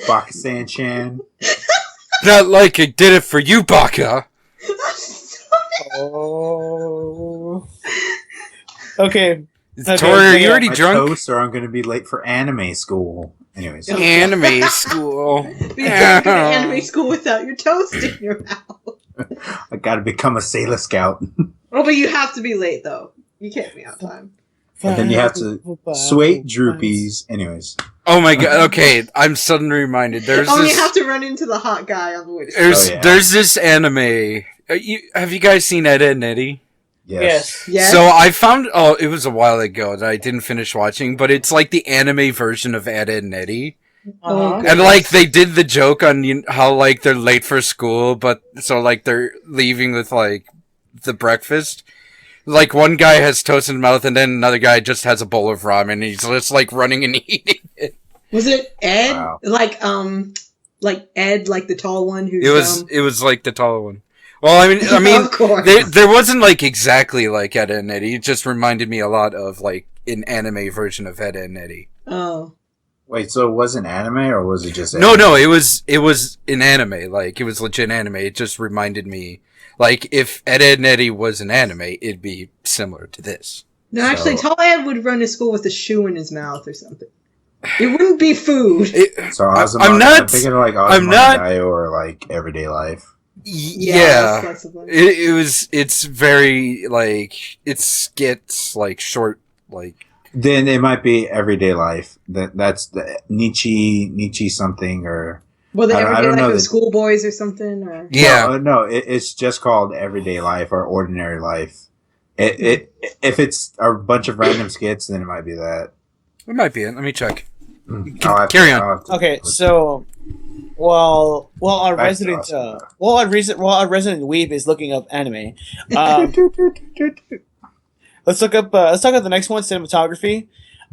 Baka San-chan. Not like I did it for you, Baka. Oh. Okay. Tori, are you already drunk? Toast or I'm going to be late for anime school. Anyways. Anime school. You can't go to anime school without your toast in your mouth. I got to become a Sailor Scout. Oh, but you have to be late, though. You can't be on time. And then you have to sweat droopies. Anyways. Oh my god, okay, I'm suddenly reminded. You have to run into the hot guy on the way to There's this anime. Have you guys seen Ed, Edd n Eddy? Yes. So I found, it was a while ago that I didn't finish watching, but it's like the anime version of Ed, Edd n Eddy. Uh-huh. And like they did the joke on how like they're late for school, but so like they're leaving with like the breakfast. Like, one guy has toast in his mouth, and then another guy just has a bowl of ramen, and he's just, like, running and eating it. Was it Ed? Wow. Like Ed, like the tall one who's It was, like, the tall one. Well, I mean, there wasn't, like, exactly like Ed, Edd n Eddy. It just reminded me a lot of, like, an anime version of Ed, Edd n Eddy. Oh. Wait, so it wasn't anime, or was it just anime? No, it was an anime. Like, it was legit anime. It just reminded me... Like, if Ed, Edd n Eddy was an anime, it'd be similar to this. No, actually, Tall Ed would run to school with a shoe in his mouth or something. It wouldn't be food. I'm thinking of, like, Dio or, like, Everyday Life. Yeah. It's very, like, it skits, like, short, like... Then it might be Everyday Life. That's the Nietzsche something, or... Well, the Everyday Life of Schoolboys or something? Or? Yeah. No, it's just called Everyday Life or Ordinary Life. If it's a bunch of random skits, then it might be that. It might be it. Let me check. Carry on. Okay, so while our resident weeb is looking up anime, let's talk about the next one, cinematography.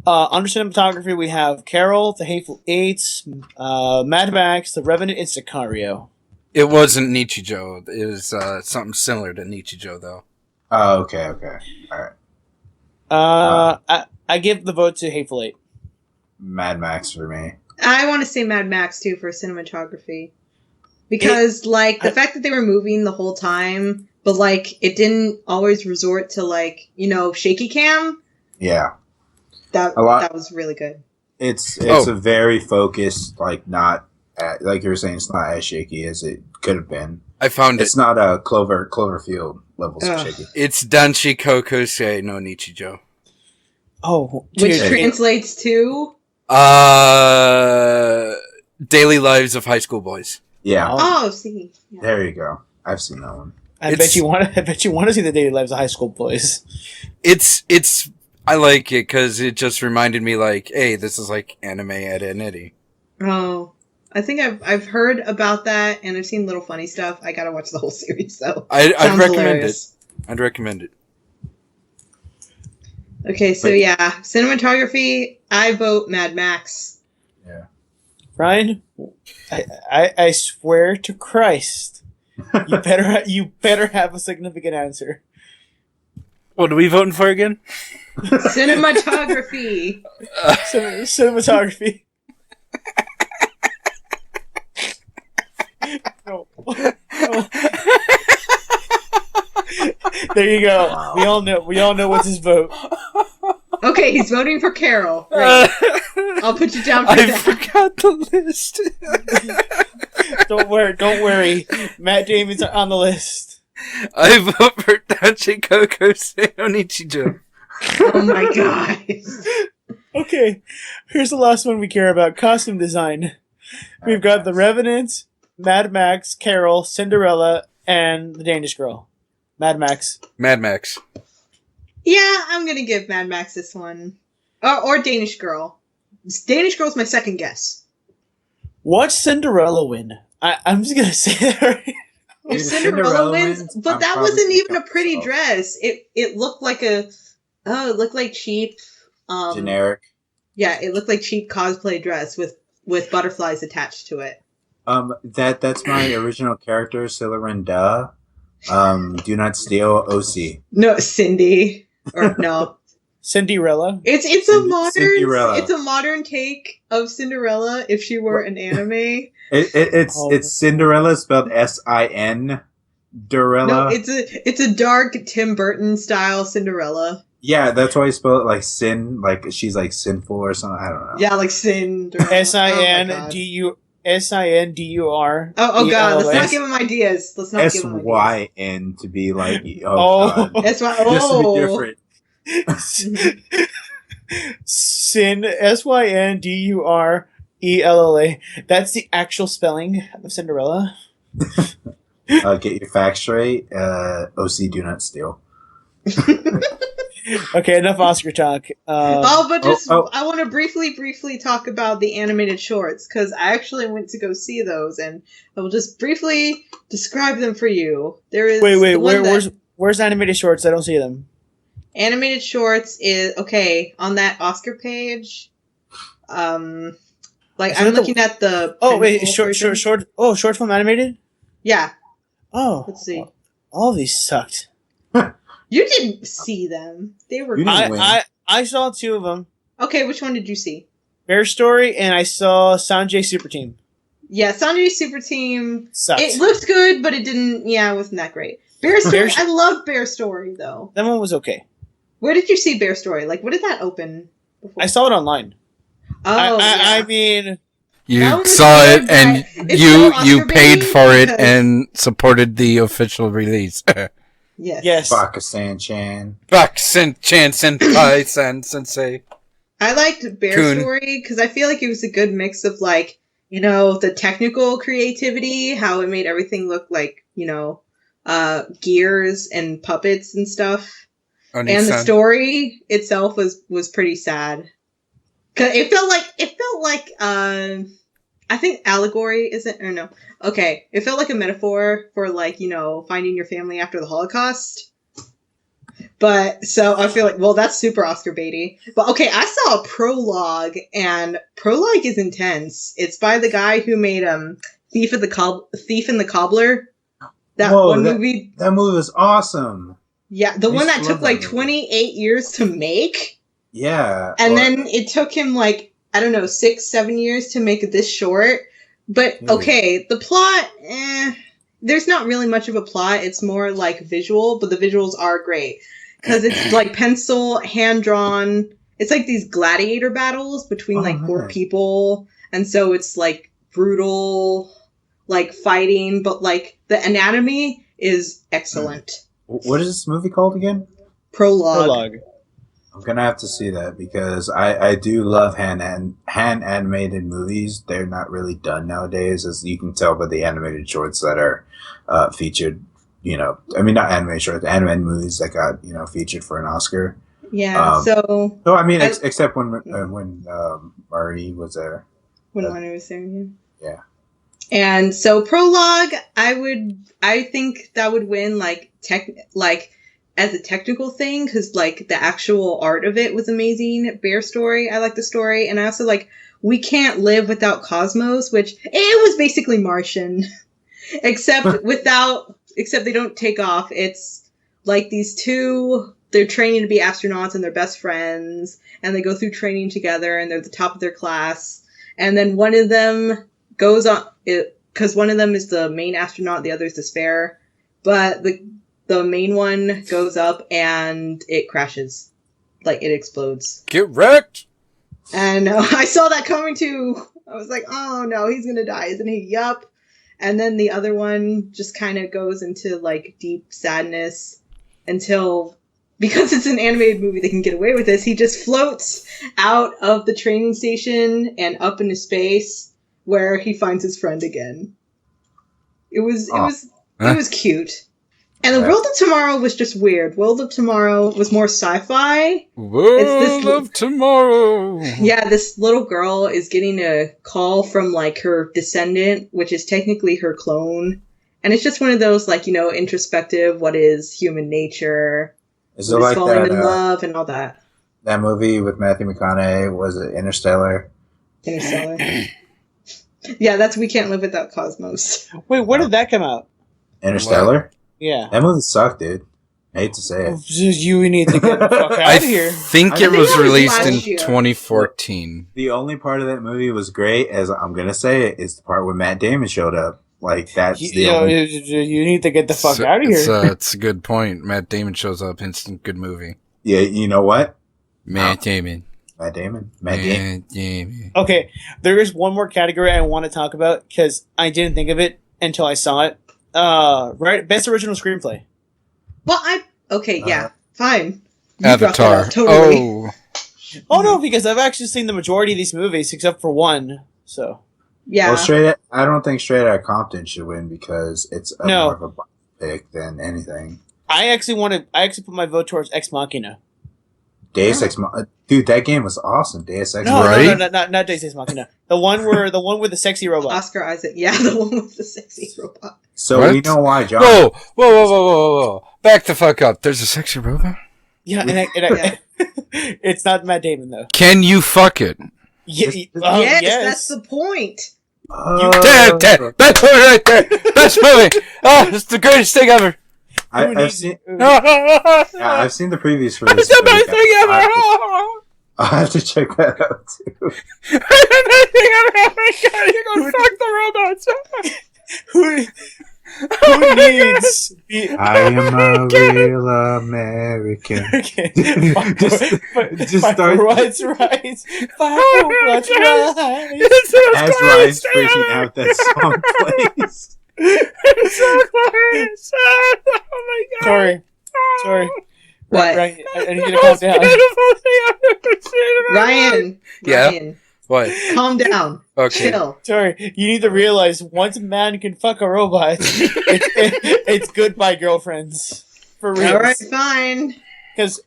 Under cinematography, we have Carol, The Hateful Eight, Mad Max, The Revenant, and Sicario. It wasn't Nichijou. It was something similar to Nichijou, though. Oh, okay. All right. I give the vote to Hateful Eight. Mad Max for me. I want to say Mad Max too for cinematography, because the fact that they were moving the whole time, but it didn't always resort to shaky cam. Yeah, that was really good. It's a very focused, not like you were saying, it's not as shaky as it could have been. I found it's not a Cloverfield levels of shaky. It's Danshi Kokusei no Nichijou. Oh, which translates to Daily Lives of High School Boys. Yeah. Oh, see. Yeah. There you go. I've seen that one. I bet you want to see the Daily Lives of High School Boys. I like it because it just reminded me hey, this is anime at a nitty. Oh, I think I've heard about that and I've seen little funny stuff. I gotta watch the whole series though. I'd recommend it. I'd recommend it. Okay, so cinematography. I vote Mad Max. Yeah. Ryan, I swear to Christ, you better have a significant answer. What are we voting for again? Cinematography. Cinematography. No. There you go. Wow. We all know what's his vote. Okay, he's voting for Carol. Right. I'll put you down for that. I forgot the list. Don't worry. Matt Damon's on the list. I vote for Dachi Kokusei no Nichijou. Oh my god. Okay, here's the last one we care about. Costume design. We've got The Revenant, Mad Max, Carol, Cinderella, and The Danish Girl. Mad Max. Yeah, I'm gonna give Mad Max this one. Or Danish Girl. Danish Girl's my second guess. Watch Cinderella win. I'm just gonna say that right. If Cinderella wins, but that wasn't even a pretty dress. It looked like it looked like cheap generic. Yeah, it looked like cheap cosplay dress with butterflies attached to it. That's my original character, Cilarenda. Do not steal OC. No, Cindy. Or no. Cinderella. It's a modern take of Cinderella if she were an anime. It's Cinderella spelled S-I-N. Dorella. No, it's a dark Tim Burton style Cinderella. Yeah, that's why I spell it like sin, like she's like sinful or something. I don't know. Yeah, like sin. Sindur. Oh god, let's not give him ideas. Let's not give him ideas. S-Y-N to be like God. Just to be different. Sin Syndurella. That's the actual spelling of Cinderella. Get your facts straight. OC, do not steal. Okay, enough Oscar talk. I want to briefly talk about the animated shorts because I actually went to go see those, and I will just briefly describe them for you. There is where's animated shorts? I don't see them. Animated shorts is on that Oscar page. I'm looking at the. Oh wait, short. Oh, short film animated. Yeah. Oh, let's see. All of these sucked. You didn't see them. They were. I saw two of them. Okay, which one did you see? Bear Story, and I saw Sanjay Super Team. Yeah, Sanjay Super Team. Sucked. It looked good, but it didn't. Yeah, it wasn't that great. Bear Story. I love Bear Story though. That one was okay. Where did you see Bear Story? Like, what did that open before? I saw it online. Oh, I mean, you saw it and you paid for it and supported the official release. Yes. Baka-san-chan. Baka-san-chan senpai sensei. I liked Bear Story because I feel like it was a good mix of the technical creativity, how it made everything look like, gears and puppets and stuff. And the story itself was pretty sad. 'Cause it felt like I think allegory isn't, or no. Okay, it felt like a metaphor for finding your family after the Holocaust. But so I feel like, well, that's super Oscar baity. But okay, I saw a prologue, and prologue is intense. It's by the guy who made Thief and the Cobbler. That movie. That movie was awesome. Yeah, the one that took like 28 years to make. Yeah. And then it took him like, I don't know, 6-7 years to make this short. But okay, the plot, there's not really much of a plot. It's more like visual, but the visuals are great. Because it's like pencil, hand-drawn. It's like these gladiator battles between like 4 people. And so it's like brutal, like fighting, but like the anatomy is excellent. What is this movie called again? Prologue. I'm gonna have to see that because I do love hand animated movies. They're not really done nowadays, as you can tell by the animated shorts that are featured. You know, I mean, not animated shorts, animated movies that got featured for an Oscar. Yeah. So I mean, except when Marie was there. When Marie was there, yeah. And so Prologue, I think that would win as a technical thing, because like the actual art of it was amazing. Bear Story, I like the story, and I also like We Can't Live Without Cosmos, which it was basically Martian, except they don't take off. It's like these two, they're training to be astronauts and they're best friends, and they go through training together and they're the top of their class, and then one of them goes on it because one of them is the main astronaut, the other is the spare, but the main one goes up and it crashes. Like, it explodes. Get wrecked! And I saw that coming too. I was like, oh no, he's gonna die, isn't he? Yup. And then the other one just kind of goes into like deep sadness until, because it's an animated movie, they can get away with this. He just floats out of the training station and up into space where he finds his friend again. It was cute. And the World of Tomorrow was just weird. World of Tomorrow was more sci-fi. World of Tomorrow! Yeah, this little girl is getting a call from, like, her descendant, which is technically her clone. And it's just one of those, like, introspective, what is human nature, is it like falling in love, and all that. That movie with Matthew McConaughey, was it Interstellar? Interstellar. Yeah, that's We Can't Live Without Cosmos. Wait, when did that come out? Interstellar? Yeah. That movie sucked, dude. I hate to say it. You need to get the fuck out of here. I think it was released in 2014. The only part of that movie was great, as I'm going to say it, is the part where Matt Damon showed up. Like, that's you need to get the fuck out of here. It's a good point. Matt Damon shows up. Instant good movie. Yeah, you know what? Matt Damon. Okay, there is one more category I want to talk about, because I didn't think of it until I saw it. Right, best original screenplay. Well, fine. You Avatar. Totally. Oh no, because I've actually seen the majority of these movies except for one. So yeah. Well, I don't think Straight Outta Compton should win because it's more of a pick than anything. I actually put my vote towards Ex Machina. Deus Ex Machina, dude, that game was awesome. Deus Ex Machina. No, not Deus Ex Machina. The one with the sexy robot. Oscar Isaac. Yeah, the one with the sexy robot. So we know why, John. Whoa! Back the fuck up. There's a sexy robot? Yeah, it's not Matt Damon though. Can you fuck it? Yes, that's the point. Best movie right there. Best movie. Oh, it's the greatest thing ever. I've seen the previews for this. It's the best thing ever. I'll have to check that out too. You're gonna fuck the robots. Who needs? I am a real American. Okay. Just start. What's right? What's right? As Ryan's freaking out, that song plays. It's so close. Oh my god. Sorry. What? Ryan, I need you to calm down. Ryan. Yeah. Ryan. What? Calm down. Okay. Chill. Sorry, you need to realize once a man can fuck a robot, it's goodbye, girlfriends. For real. Alright, fine. Because,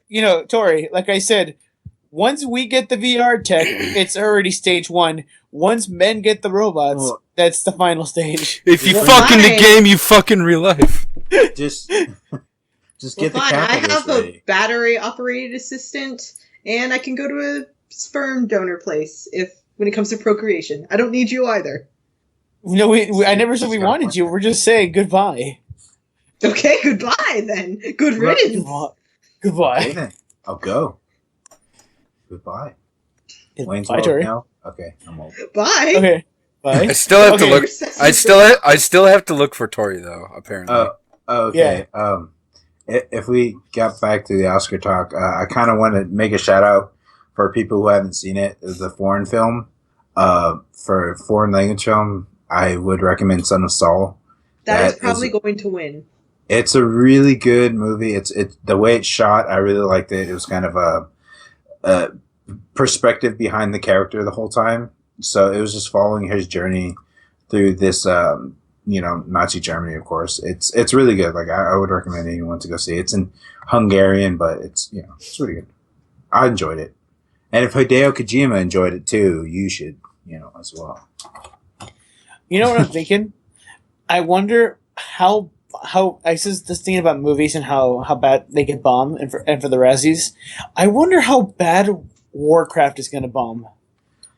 Tori, like I said, once we get the VR tech, it's already stage 1. Once men get the robots, that's the final stage. If you fuck in the game, you fuck in real life. Just get the fine. I have ready. a battery-operated assistant, and I can go to a sperm donor place when it comes to procreation. I don't need you either. No, I never said we wanted you. We're just saying goodbye. Okay, goodbye then. Good riddance. Goodbye. Okay then. I'll go. Goodbye. Wayne's Bye, World Tori. now? Okay, I'm old. Bye. Okay. Bye. I still have to Okay. look. I still have to look for Tori though. Apparently. Okay. If we got back to the Oscar talk, I kind of want to make a shout out for people who haven't seen it. It's a foreign film. For foreign language film, I would recommend Son of Saul. That is probably going to win. It's a really good movie. It's the way it's shot. I really liked it. It was kind of a perspective behind the character the whole time. So it was just following his journey through this, Nazi Germany, of course. It's really good. Like I would recommend anyone to go see it. It's in Hungarian, but it's really good. I enjoyed it. And if Hideo Kojima enjoyed it too, you should, as well. You know what I'm thinking? I wonder how I was just thinking about movies and how bad they get bombed and for the Razzies. I wonder how bad Warcraft is going to bomb.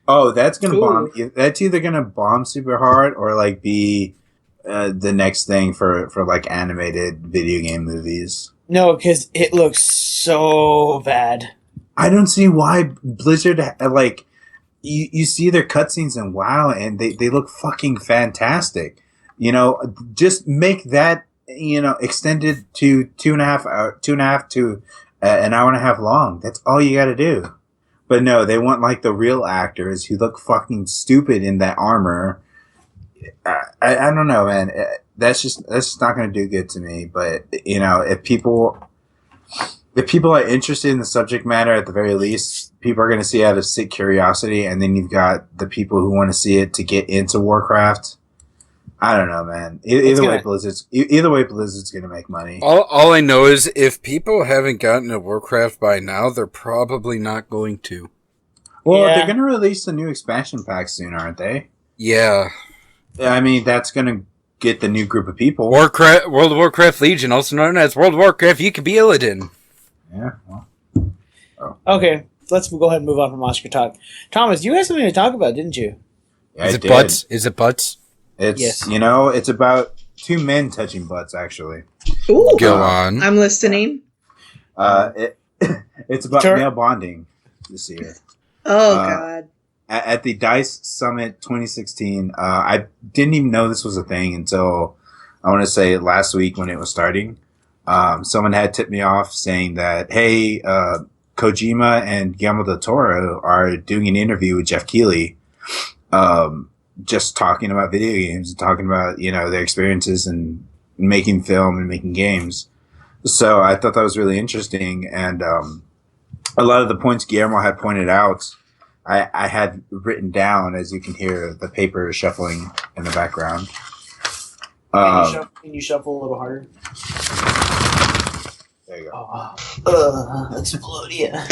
Oh, that's going to bomb. That's either going to bomb super hard or like be the next thing for like animated video game movies. No, because it looks so bad. I don't see why Blizzard like you see their cutscenes and WoW and they look fucking fantastic. Just make that extended to 2.5 to an hour and a half long. That's all you got to do. But no, they want like the real actors who look fucking stupid in that armor. I don't know, man. That's just not going to do good to me. But if people are interested in the subject matter, at the very least, people are going to see it out of sick curiosity, and then you've got the people who want to see it to get into Warcraft. I don't know, man. Either way, Blizzard's going to make money. All I know is if people haven't gotten to Warcraft by now, they're probably not going to. Well, they're going to release a new expansion pack soon, aren't they? Yeah. I mean, that's going to get the new group of people. World of Warcraft Legion, also known as World of Warcraft, you could be Illidan. Yeah. Well. Oh. Okay, let's go ahead and move on from Oscar talk. Thomas, you had something to talk about, didn't you? Yeah, Is it butts? It's yes. It's about two men touching butts, actually. Ooh. Go on. I'm listening. It's about male bonding this year. Oh God. At the DICE Summit 2016, I didn't even know this was a thing until I want to say last week when it was starting. Someone had tipped me off saying that, hey, Kojima and Guillermo del Toro are doing an interview with Jeff Keighley, just talking about video games and talking about, their experiences and making film and making games. So I thought that was really interesting. And a lot of the points Guillermo had pointed out, I had written down, as you can hear the paper shuffling in the background. Can you shuffle a little harder? There you go. Explode, yeah.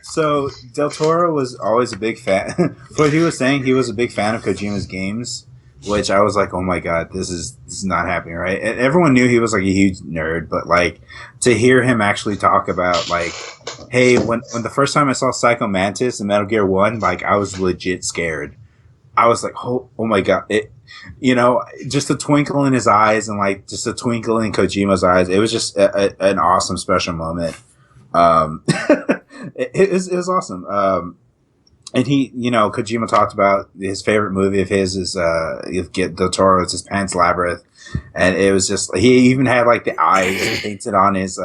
So Del Toro was always a big fan. What he was saying, he was a big fan of Kojima's games, which I was like, oh my god, this is not happening, right? And everyone knew he was like a huge nerd, but like to hear him actually talk about like, hey, when the first time I saw Psycho Mantis in Metal Gear 1, like I was legit scared. I was like, oh my god, just a twinkle in his eyes and like just a twinkle in Kojima's eyes. It was just an awesome special moment. It was awesome. And he, Kojima talked about his favorite movie of his is Del Toro. It's his Pan's Labyrinth, and it was just he even had like the eyes painted on his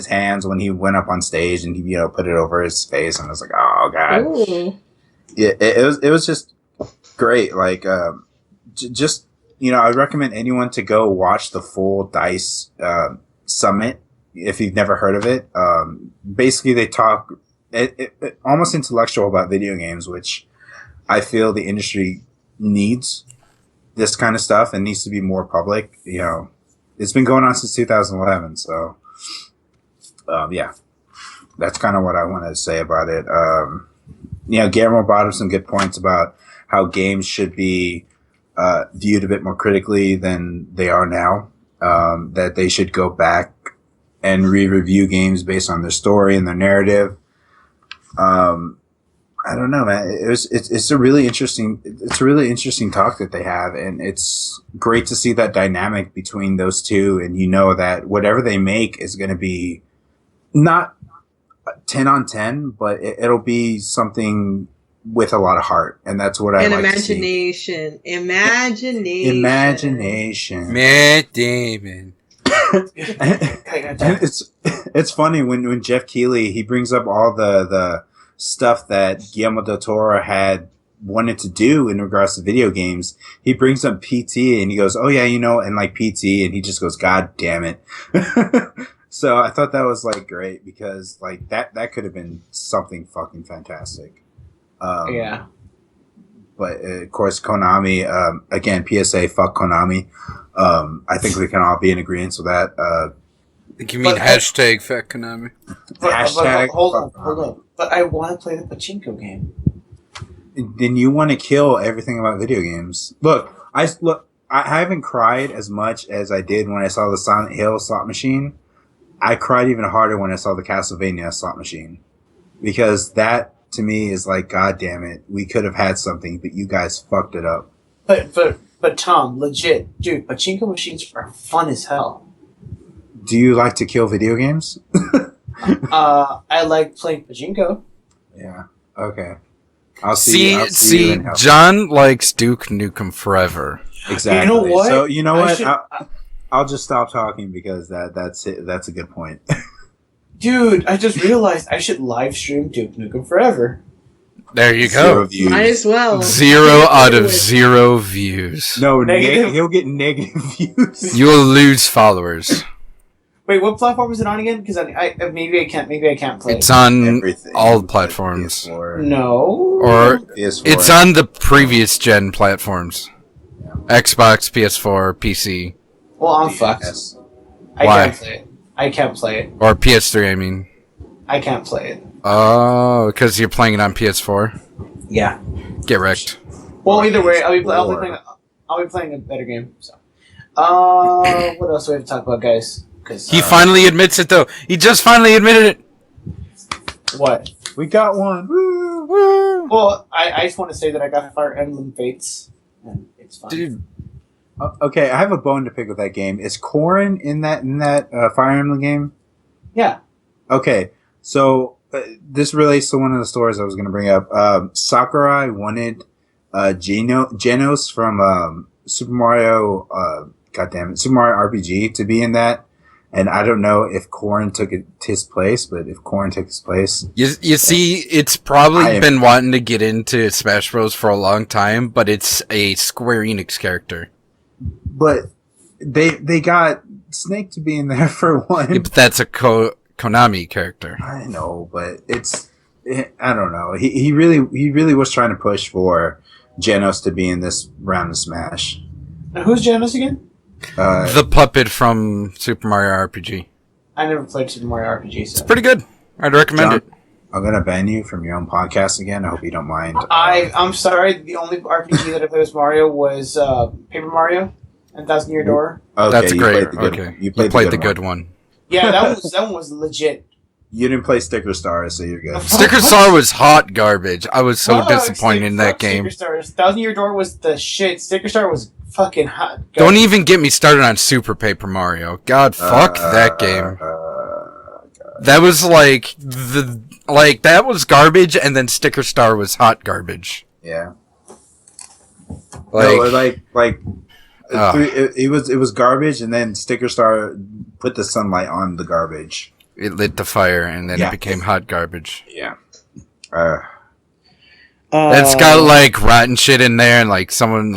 hands when he went up on stage, and he put it over his face, and I was like, oh god, Ooh. Yeah, it was just great. Like just I recommend anyone to go watch the full DICE summit if you've never heard of it. Basically, they talk. It almost intellectual about video games, which I feel the industry needs this kind of stuff and needs to be more public. It's been going on since 2011. So, yeah, that's kind of what I want to say about it. Guillermo brought up some good points about how games should be viewed a bit more critically than they are now. That they should go back and re-review games based on their story and their narrative. I don't know, man. It's a really interesting talk that they have, and it's great to see that dynamic between those two. And you know that whatever they make is going to be not 10 on 10, but it'll be something with a lot of heart, and that's what I like imagination. to see. Imagination. Matt Damon. And it's funny when Jeff Keighley, he brings up all the stuff that Guillermo del Toro had wanted to do in regards to video games. He brings up PT and he goes, "Oh yeah, and like PT," and he just goes, "God damn it." So I thought that was like great because like that could have been something fucking fantastic. Yeah. But of course, Konami, again, PSA, fuck Konami. I think we can all be in agreement with that. I think you mean hashtag fat Konami. Hashtag. Hold on. But I want to play the pachinko game. Then you want to kill everything about video games. Look, I haven't cried as much as I did when I saw the Silent Hill slot machine. I cried even harder when I saw the Castlevania slot machine. Because that, to me, is like, God damn it, we could have had something, but you guys fucked it up. But Tom, legit, dude, pachinko machines are fun as hell. Do you like to kill video games? I like playing pachinko. Yeah. Okay. I'll see you in hell. John likes Duke Nukem Forever. Exactly. You know what? So you know what? I'll just stop talking because that's it. That's a good point. Dude, I just realized I should live stream Duke Nukem Forever. There you go. Might as well. 0 out of 0 views. No, he'll get negative views. You will lose followers. Wait, what platform is it on again? Because maybe I can't play. It's on Everything. all platforms. PS4. No. Or PS4. it's on the previous gen platforms. Xbox, PS4, PC. Well, I'm fucked. Yes. Why? I can't play it. Or PS3, I mean. I can't play it. Oh, because you're playing it on PS4? Yeah. Get wrecked. Well, either way, I'll be playing a better game. So, what else do we have to talk about, guys? He finally admits it, though. He just finally admitted it. What? We got one. Woo, Woo. Well, I just want to say that I got Fire Emblem Fates, and it's fun. Dude. Okay, I have a bone to pick with that game. Is Corrin in that Fire Emblem game? Yeah. Okay, so this relates to one of the stories I was going to bring up. Sakurai wanted Genos from Super Mario Super Mario RPG to be in that. And I don't know if Corrin took his place, but if Corrin took his place... You see, it's probably been wanting to get into Smash Bros. For a long time, but it's a Square Enix character. But they got Snake to be in there for one. Yeah, but that's a Konami character. I know, but I don't know. He really was trying to push for Genos to be in this round of Smash. Now, who's Genos again? The puppet from Super Mario RPG. I never played Super Mario RPG. So. It's pretty good. I'd recommend it. I'm gonna ban you from your own podcast again. I hope you don't mind. I'm sorry. The only RPG that I played with Mario was Paper Mario and Thousand Year Door. Okay, that's great. You played the good one. Yeah, that one was legit. You didn't play Sticker Star, so you're good. Sticker Star was hot garbage. I was so disappointed in that game. Sticker Star. Thousand Year Door was the shit. Sticker Star was fucking hot. Garbage. Don't even get me started on Super Paper Mario. God, fuck that game. That was that was garbage, and then Sticker Star was hot garbage. Yeah. It was garbage, and then Sticker Star put the sunlight on the garbage. It lit the fire, and then it became hot garbage. Yeah. It's got rotten shit in there, and someone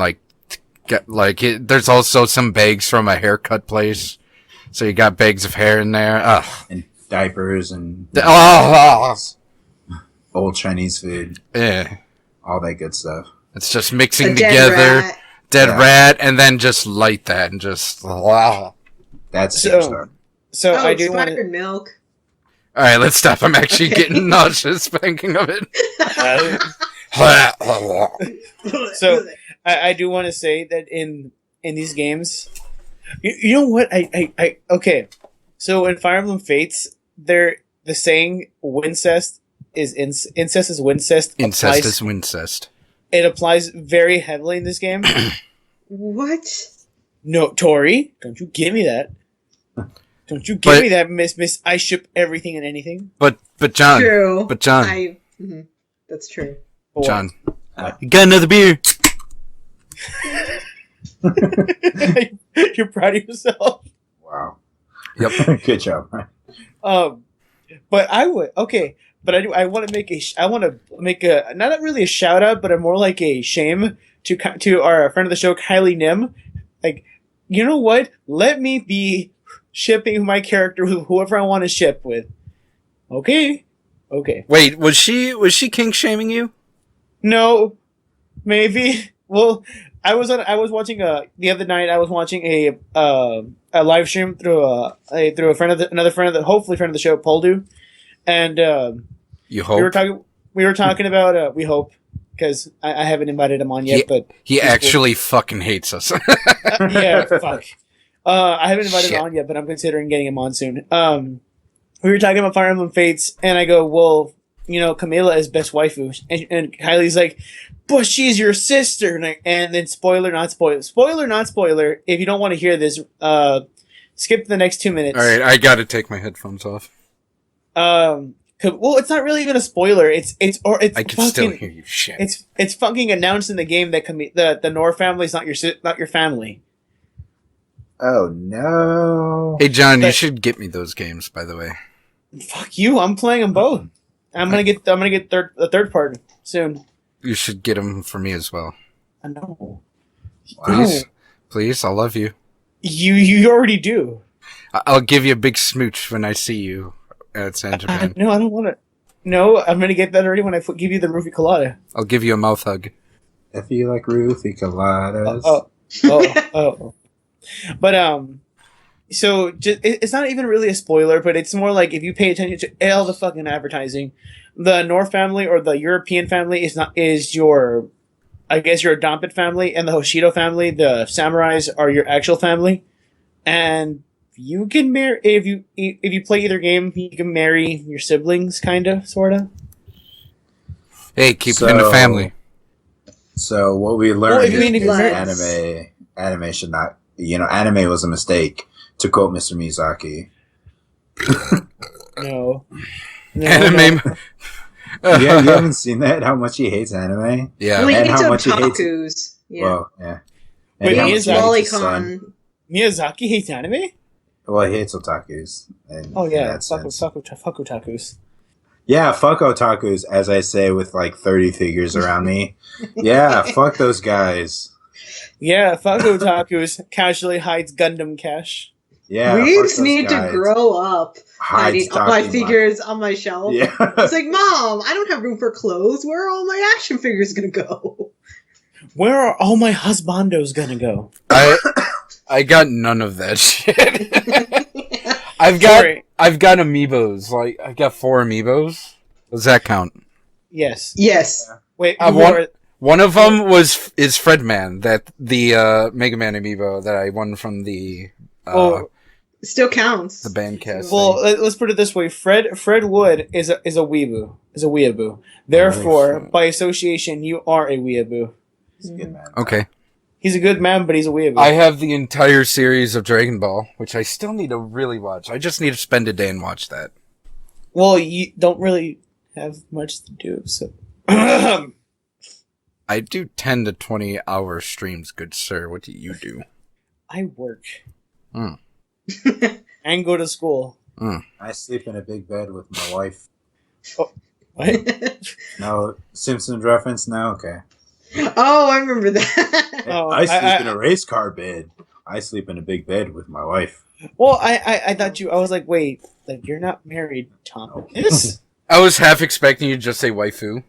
there's also some bags from a haircut place, so you got bags of hair in there. Ugh. And diapers and old Chinese food. Yeah. All that good stuff. It's just mixing together dead rat, and then just light that and just wow. That's Sticker So I do want milk. All right, let's stop. I'm actually getting nauseous thinking of it. So I do want to say that in these games, you know what? Okay. So in Fire Emblem Fates, the saying "Wincest" incest is wincest. Incest is wincest. It applies very heavily in this game. What? No, Tori, don't you give me that. Don't you give me that, Miss. I ship everything and anything. But John. True. But John. That's true. John. You got another beer. You're proud of yourself. Wow. Yep. Good job. But I would but I want to make a not really a shout out, but a more like a shame to our friend of the show, Kylie Nim. Like, you know what? Let me be shipping my character with whoever I want to ship with. Okay. Wait, was she kink shaming you? No, maybe. Well, I was watching the other night. I was watching a live stream through a friend of another friend of the hopefully friend of the show, Poldu, and you hope we were talking about we hope, because I haven't invited him on yet, but he actually fucking hates us. Yeah, fuck. I haven't invited him on yet, but I'm considering getting him on soon. We were talking about Fire Emblem Fates, and I go, well, you know, Camila is best waifu, and Kylie's like, but she's your sister, and then spoiler, not spoiler. If you don't want to hear this, skip to the next 2 minutes. All right, I got to take my headphones off. Well, it's not really even a spoiler. It's I can fucking, still hear you. Shit. It's fucking announced in the game that the Nor family is not your family. Oh no! Hey John, you should get me those games, by the way. Fuck you! I'm playing them both. I'm gonna get the third part soon. You should get them for me as well. I know. Please, I love you. You already do. I'll give you a big smooch when I see you at San Japan. No, I don't want to. No, I'm gonna get that already when I give you the roofie colada. I'll give you a mouth hug. If you like roofie coladas. Oh. But so it's not even really a spoiler, but it's more like if you pay attention to all the fucking advertising, the North family or the European family is your, I guess, your adopted family, and the Hoshido family, the samurais, are your actual family, and you can marry if you play either game, you can marry your siblings, kinda, sorta. Hey, keep it in the family. So what we learned is anime should not. You know, anime was a mistake, to quote Mr. Miyazaki. No. Anime. Yeah, you haven't seen that? How much he hates anime? Yeah. Well, and how much otakus. he hates. Yeah. Well, yeah. And Wait, how much he hates his Lolicon. son. Miyazaki hates anime? Well, he hates otakus. Oh yeah, fuck otakus. Yeah, fuck otakus, as I say with like 30 figures around me. Yeah, fuck those guys. Yeah, fuck otakus. Casually hides Gundam cash. Yeah, we fuck just those need guys. to grow up. Hiding all my Dakiman. figures on my shelf. Yeah. It's like, Mom, I don't have room for clothes. Where are all my action figures gonna go? Where are all my husbandos gonna go? I got none of that shit. I've got amiibos. Like I got 4 amiibos. Does that count? Yes. Yes. Wait, one of them is Fredman, that the Mega Man amiibo that I won from the Still counts. the bandcast. Well, let's put it this way: Fred Wood is a weeaboo. Therefore, by association, you are a weeaboo. He's a good man. Okay. He's a good man, but he's a weeaboo. I have the entire series of Dragon Ball, which I still need to really watch. I just need to spend a day and watch that. Well, you don't really have much to do, so. I do 10 to 20 hour streams, good sir. What do you do? I work. Mm. And go to school. I sleep in a big bed with my wife. Oh, what? No, Simpsons reference? No? Okay. Oh, I remember that. Oh, I sleep in a race car bed. I sleep in a big bed with my wife. Well, I thought I was like, wait, like you're not married, Tom. Yes. I was half expecting you to just say waifu.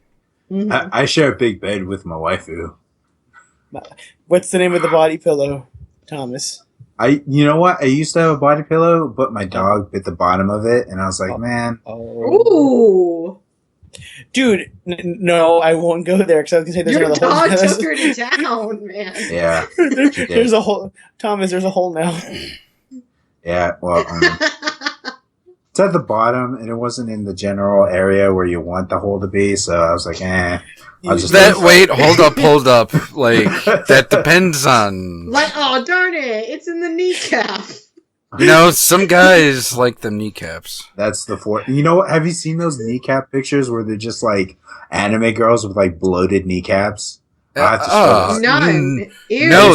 Mhm. I share a big bed with my waifu. What's the name of the body pillow, Thomas? You know what? I used to have a body pillow, but my dog bit the bottom of it, and I was like, man. Oh. Ooh. Dude, no, I won't go there because I was gonna say there's Your another dog hole. took her to town, man. Yeah. There's a hole, Thomas. There's a hole now. Yeah, well, It's at the bottom, and it wasn't in the general area where you want the hole to be. So I was like, I'll just wait, hold up. Like that depends on. Like, oh darn it! It's in the kneecap. You know, some guys like the kneecaps. That's the You know what? Have you seen those kneecap pictures where they're just like anime girls with like bloated kneecaps? No,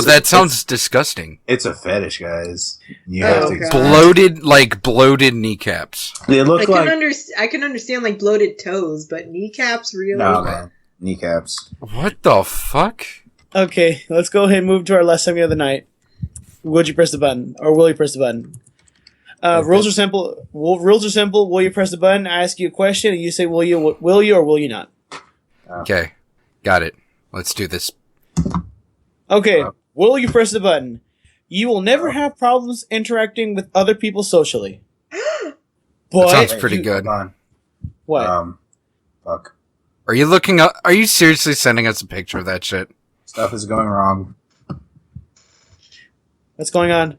that sounds disgusting. It's a fetish, guys. You have to bloated kneecaps. They look I can understand like bloated toes, but kneecaps, really? No, man. Kneecaps. What the fuck? Okay, let's go ahead and move to our last segment of the night. Would you press the button, or will you press the button? Rules are simple. Rules are simple. Will you press the button? I ask you a question, and you say, "Will you, or will you not?" Okay, got it. Let's do this. Okay, will you press the button? You will never have problems interacting with other people socially. But that sounds pretty good. What? Fuck. Are you looking up? Are you seriously sending us a picture of that shit? Stuff is going wrong. What's going on?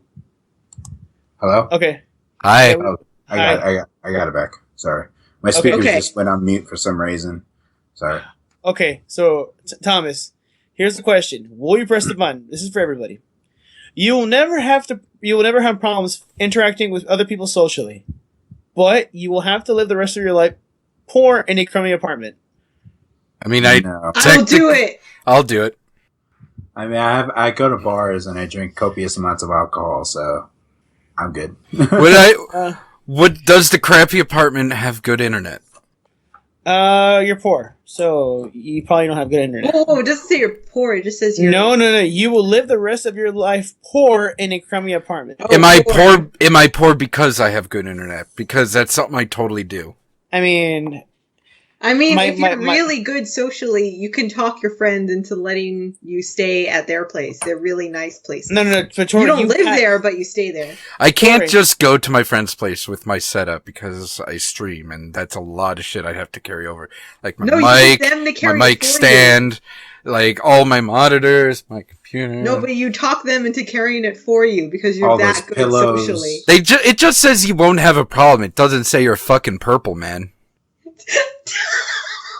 Hello? Okay. Hi. Oh, I got it back. Sorry. My speakers just went on mute for some reason. Sorry. Okay, so Thomas, here's the question. Will you press the button? This is for everybody. You will never have problems interacting with other people socially. But you will have to live the rest of your life poor in a crummy apartment. I mean, I'll do it. I'll do it. I mean, I go to bars and I drink copious amounts of alcohol, so I'm good. Does the crappy apartment have good internet? You're poor, so you probably don't have good internet. Oh, it doesn't say you're poor. It just says you're... No. You will live the rest of your life poor in a crummy apartment. Am I poor? Am I poor because I have good internet? Because that's something I totally do. I mean, if you're really good socially, you can talk your friends into letting you stay at their place. They're really nice places. No. But Tori, you don't live there, but you stay there. I can't just go to my friend's place with my setup because I stream, and that's a lot of shit I have to carry over. Like my mic stand, like all my monitors, my computer. No, but you talk them into carrying it for you because you're that good socially. It just says you won't have a problem. It doesn't say you're fucking purple, man.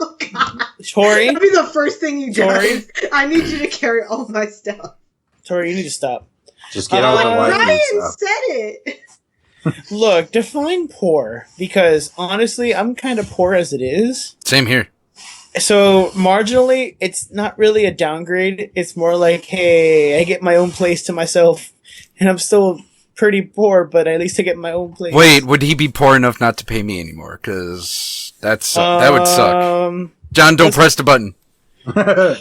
Oh, God. Tori? That'd be the first thing you do. I need you to carry all my stuff. Tori, you need to stop. Just get over the Ryan said it. Look, define poor, because honestly, I'm kind of poor as it is. Same here. So, marginally, it's not really a downgrade. It's more like, hey, I get my own place to myself, and I'm still pretty poor, but at least I get my own place. Wait, would he be poor enough not to pay me anymore? Because that would suck. John, don't press the button. But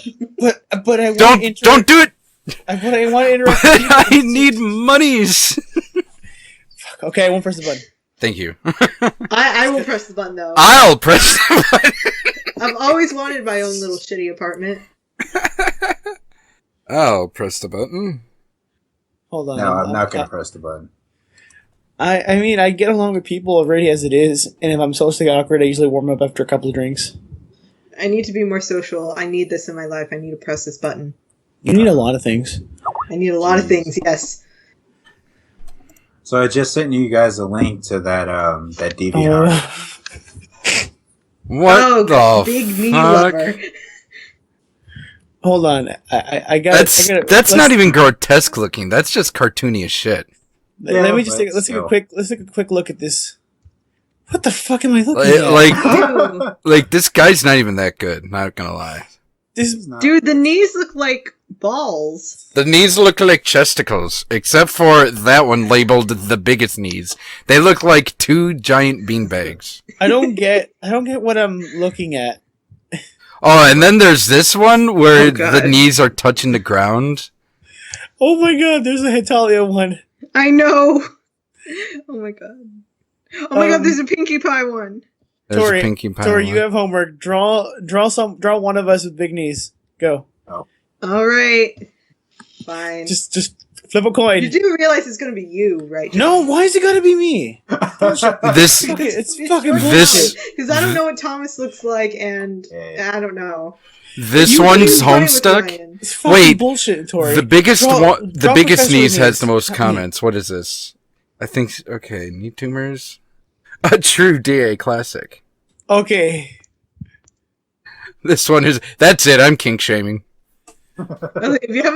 I don't do it. But I want to interrupt. I need monies. Fuck. Okay, I won't press the button. Thank you. I will press the button though. I'll press the button. I've always wanted my own little shitty apartment. I'll press the button. Hold on. No, I'm not going to press the button. I mean, I get along with people already as it is, and if I'm socially awkward, I usually warm up after a couple of drinks. I need to be more social. I need this in my life. I need to press this button. You need a lot of things. I need a lot of things, yes. So I just sent you guys a link to that DVR. What the big knee fuck? lover. Hold on, I got. That's not even grotesque looking. That's just cartoony as shit. Let me just let's take a quick look at this. What the fuck am I looking at? Like this guy's not even that good. Not gonna lie. Dude, the knees look like balls. The knees look like chesticles, except for that one labeled the biggest knees. They look like two giant beanbags. I don't get what I'm looking at. Oh, and then there's this one where the knees are touching the ground. Oh my god, there's a Hitalia one. I know. Oh my god. Oh my god, there's a Pinkie Pie one. There's a Pinkie Pie Tori, one. you have homework. Draw one of us with big knees. Go. Oh. All right. Fine. Just flip a coin. You do realize it's gonna be you, right? No, why is it gotta be me? It's fucking bullshit. Because I don't know what Thomas looks like, and I don't know. This one's Homestuck. It's fucking bullshit, Tori. The biggest the biggest sneeze has the most comments. What is this? I think knee tumors. A true DA classic. Okay. This one is. That's it. I'm kink shaming. If you have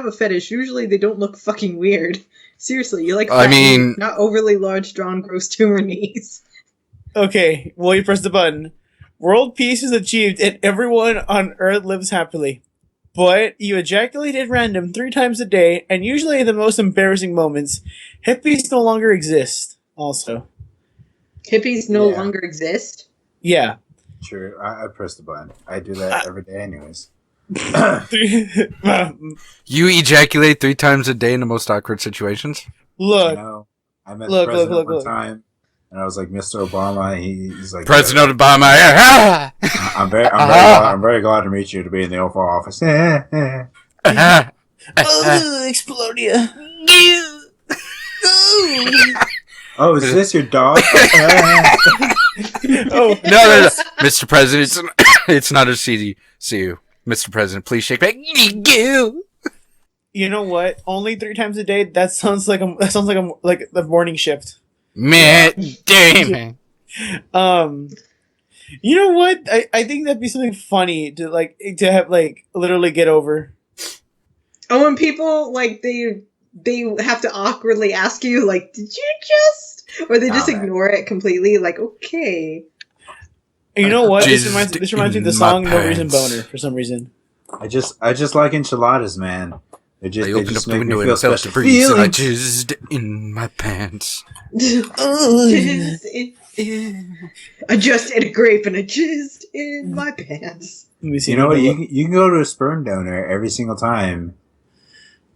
a fetish, usually they don't look fucking weird. Seriously, you like. Not overly large, drawn, gross tumor knees. Okay. Will you press the button? World peace is achieved, and everyone on Earth lives happily. But you ejaculate at random 3 times a day, and usually in the most embarrassing moments. Hippies no longer exist. Also. Hippies no longer exist? Yeah. True. I press the button. I do that every day anyways. You ejaculate 3 times a day in the most awkward situations? Look. You know, I met the president one time, and I was like, Mr. Obama, and he's like... President Obama, I'm very glad to meet you to be in the Oval Office. Explodia. Oh, is this your dog? Oh no, Mr. President, it's not as easy. See you, Mr. President. Please shake back. You know what? Only 3 times a day. That sounds like the morning shift. Man, damn. You know what? I think that'd be something funny to have literally get over. Oh, and people they have to awkwardly ask you like, "Did you just?" Or they just ignore it completely. Like, okay. You know what? This reminds me of the song "No Reason Boner" for some reason. I just like enchiladas, man. They opened up the window and felt the breeze, and I jizzed in my pants. I just ate a grape and I jizzed in my pants. You know what? You can go to a sperm donor every single time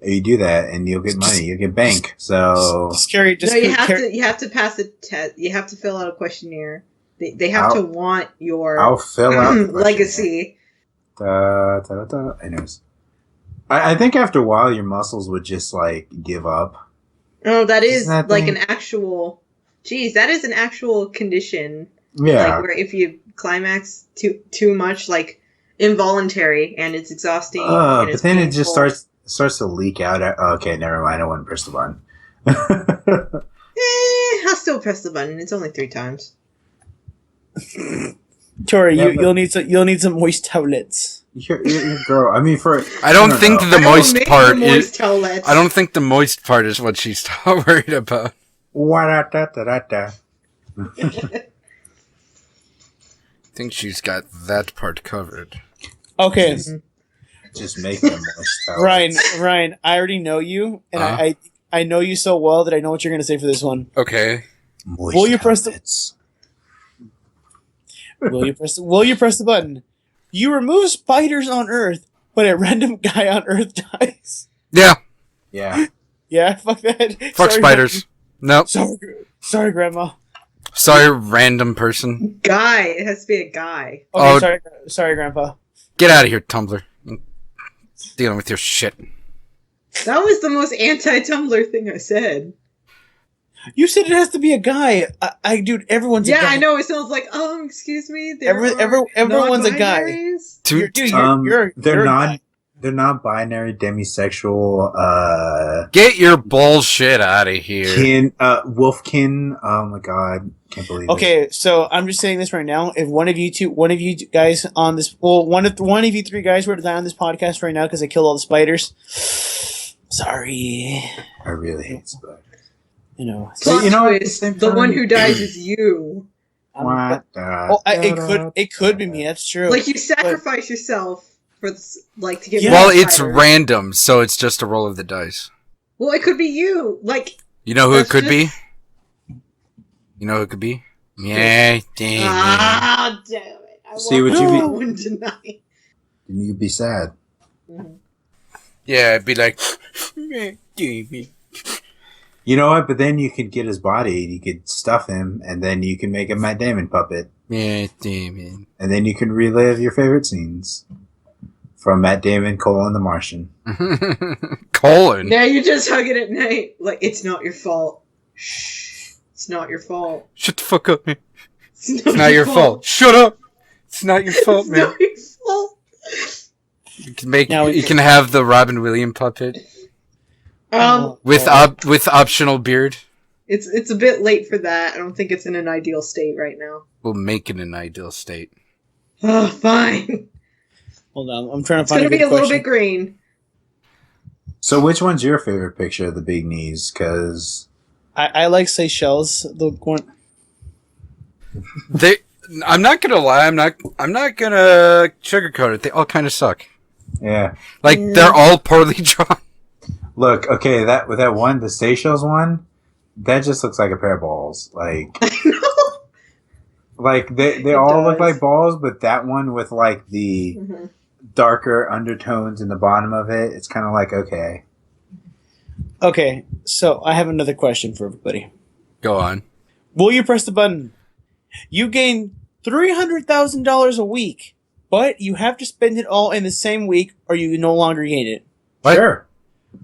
you do that, and you'll get money. You'll get bank. So scary. You have to pass a test. You have to fill out a questionnaire. They have to want your I'll fill out legacy. Anyways, I think after a while your muscles would just give up. Oh, that is an actual. Geez, that is an actual condition. Yeah. Where if you climax too much, involuntary, and it's exhausting. And but then it just starts to leak out. Okay, never mind. I wouldn't press the button. I'll still press the button. It's only 3 times. Tori, you'll need some moist towelettes. You're girl. I mean, I don't think the moist part is. I don't think the moist part is what she's worried about. I think she's got that part covered. Okay. Just make them moist towelettes. Ryan, I already know you, and I know you so well that I know what you're going to say for this one. Okay. Will you press the button? You remove spiders on Earth, but a random guy on Earth dies. Yeah. Yeah. Yeah, fuck that. Fuck spiders. Nope. Sorry, Grandma. Sorry, random person. Guy. It has to be a guy. Okay, sorry, Grandpa. Get out of here, Tumblr. I'm dealing with your shit. That was the most anti-Tumblr thing I said. You said it has to be a guy. Dude, everyone's a guy. Yeah, I know. It sounds like, excuse me. Everyone's a guy. They're not binary, demisexual. Get your bullshit out of here. Wolfkin. Oh my god, can't believe it. Okay, so I'm just saying this right now. If one of you guys on this, one of you 3 guys were to die on this podcast right now because I killed all the spiders. Sorry. I really hate spiders. The one who dies is you. It could be me. That's true. You sacrifice yourself for to get. Well, it's random, so it's just a roll of the dice. Well, it could be you. You know who it could be? You know who it could be? Yeah, damn. Ah, damn it! See what you mean tonight. Then you'd be sad. Mm-hmm. Yeah, I'd be like, damn it. You know what? But then you could get his body, and you could stuff him, and then you can make a Matt Damon puppet. Yeah, damn. And then you can relive your favorite scenes from Matt Damon: The Martian. Now you're just hugging at night, it's not your fault. Shh, it's not your fault. Shut the fuck up, man. It's not your fault. Shut up. It's not your fault, man. It's not your fault. You can have the Robin Williams puppet. With optional beard. It's a bit late for that. I don't think it's in an ideal state right now. We'll make it an ideal state. Oh, fine. Hold on, I'm trying to It's find gonna a good be a question. little bit green. So which one's your favorite picture of the big knees? Because I like Seychelles. The one. I'm not gonna lie. I'm not gonna sugarcoat it. They all kind of suck. yeah, Like they're all poorly drawn. look, okay, that with that one, the Seychelles one, that just looks like a pair of balls. Like, like they all look does. like balls, but that one with like the darker undertones in the bottom of it, it's kind of like okay. Okay, so I have another question for everybody. Go on. Will you press the button? You gain $300,000 a week, but you have to spend it all in the same week, or you no longer gain it. What? Sure.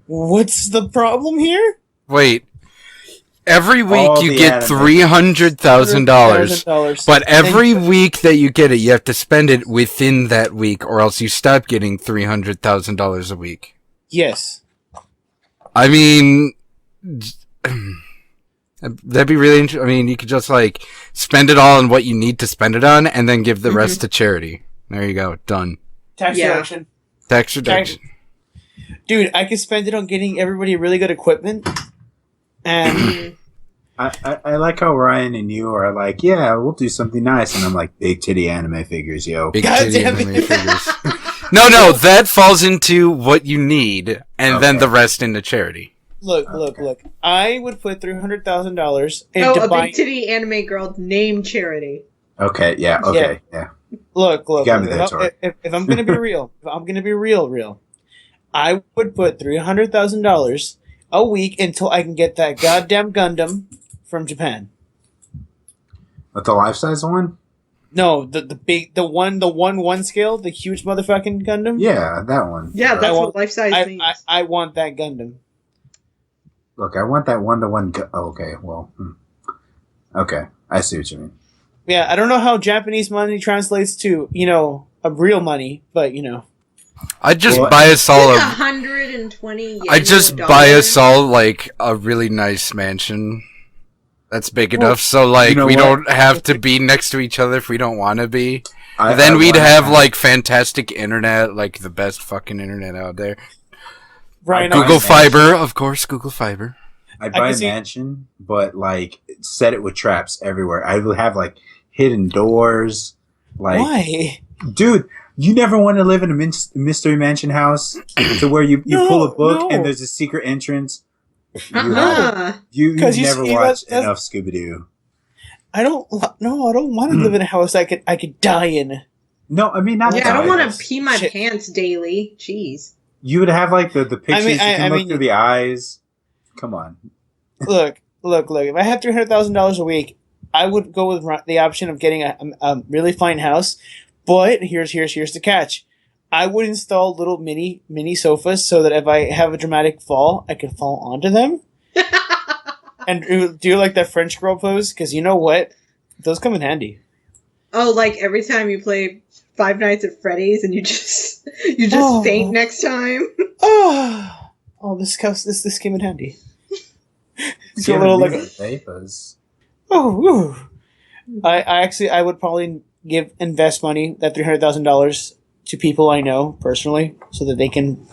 What's the problem here? Wait. Every week All you the get anime. $300,000, $300,000. but every week that you get it, you have to spend it within that week, or else you stop getting $300,000 a week. Yes. I mean, that'd be really interesting. I mean, you could just like spend it all on what you need to spend it on, and then give the rest to charity. There you go, done. Tax Yeah. deduction. Tax reduction. Dude, I could spend it on getting everybody really good equipment. And I like how Ryan and you are like, yeah, we'll do something nice, and I'm like, big titty anime figures, yo. Big God titty damn anime it. figures. No, that falls into what you need, and then Okay. the rest into charity. look. I would put $300,000 into a buying. big titty anime girl named Charity. Okay, yeah, okay, yeah. Look. You got me there, Tori. If I'm gonna be real, real, I would put $300,000 a week until I can get that goddamn Gundam from Japan. But the life size one? No, the one scale, the huge motherfucking Gundam. Yeah, that one. Yeah, that's want- what life size means. I want that Gundam. Look, I want that one-to-one. Okay, well, okay, I see what you mean. Yeah, I don't know how Japanese money translates to a real money, but I'd just Well, buy us all Like a. 120 yen I'd just to a buy dollar. us all like a really nice mansion. That's big Well, enough, so like you know we what? don't have to be next to each other if we don't want to be. I Then we'd wanna have like fantastic internet, like the best fucking internet out there. Ryan, Google Google Nice. Fiber, of course, Google Fiber. I'd I buy can a see- mansion, but like set it with traps everywhere. I would have like hidden doors. Like, why? dude, you never want to live in a mystery mansion house to where you pull a book No. and there's a secret entrance. Uh-uh. You 'Cause you never see, watched that's- enough Scooby Doo. I don't want to live in a house I could die in. No, I mean not. Yeah, I don't die. want to pee my Shit. pants daily. Jeez. You would have like the pictures. I you can look mean- through the eyes. Come on. Look. If I had $300,000 a week, I would go with the option of getting a really fine house. But here's the catch. I would install little mini sofas so that if I have a dramatic fall, I could fall onto them. And do like that French girl pose, because you know what? Those come in handy. Oh, like every time you play Five Nights at Freddy's and you just Oh. faint next time. This came in handy. It's Yeah, a little like these are vapors. woo. I would probably invest money, that $300,000, to people I know personally, so that they can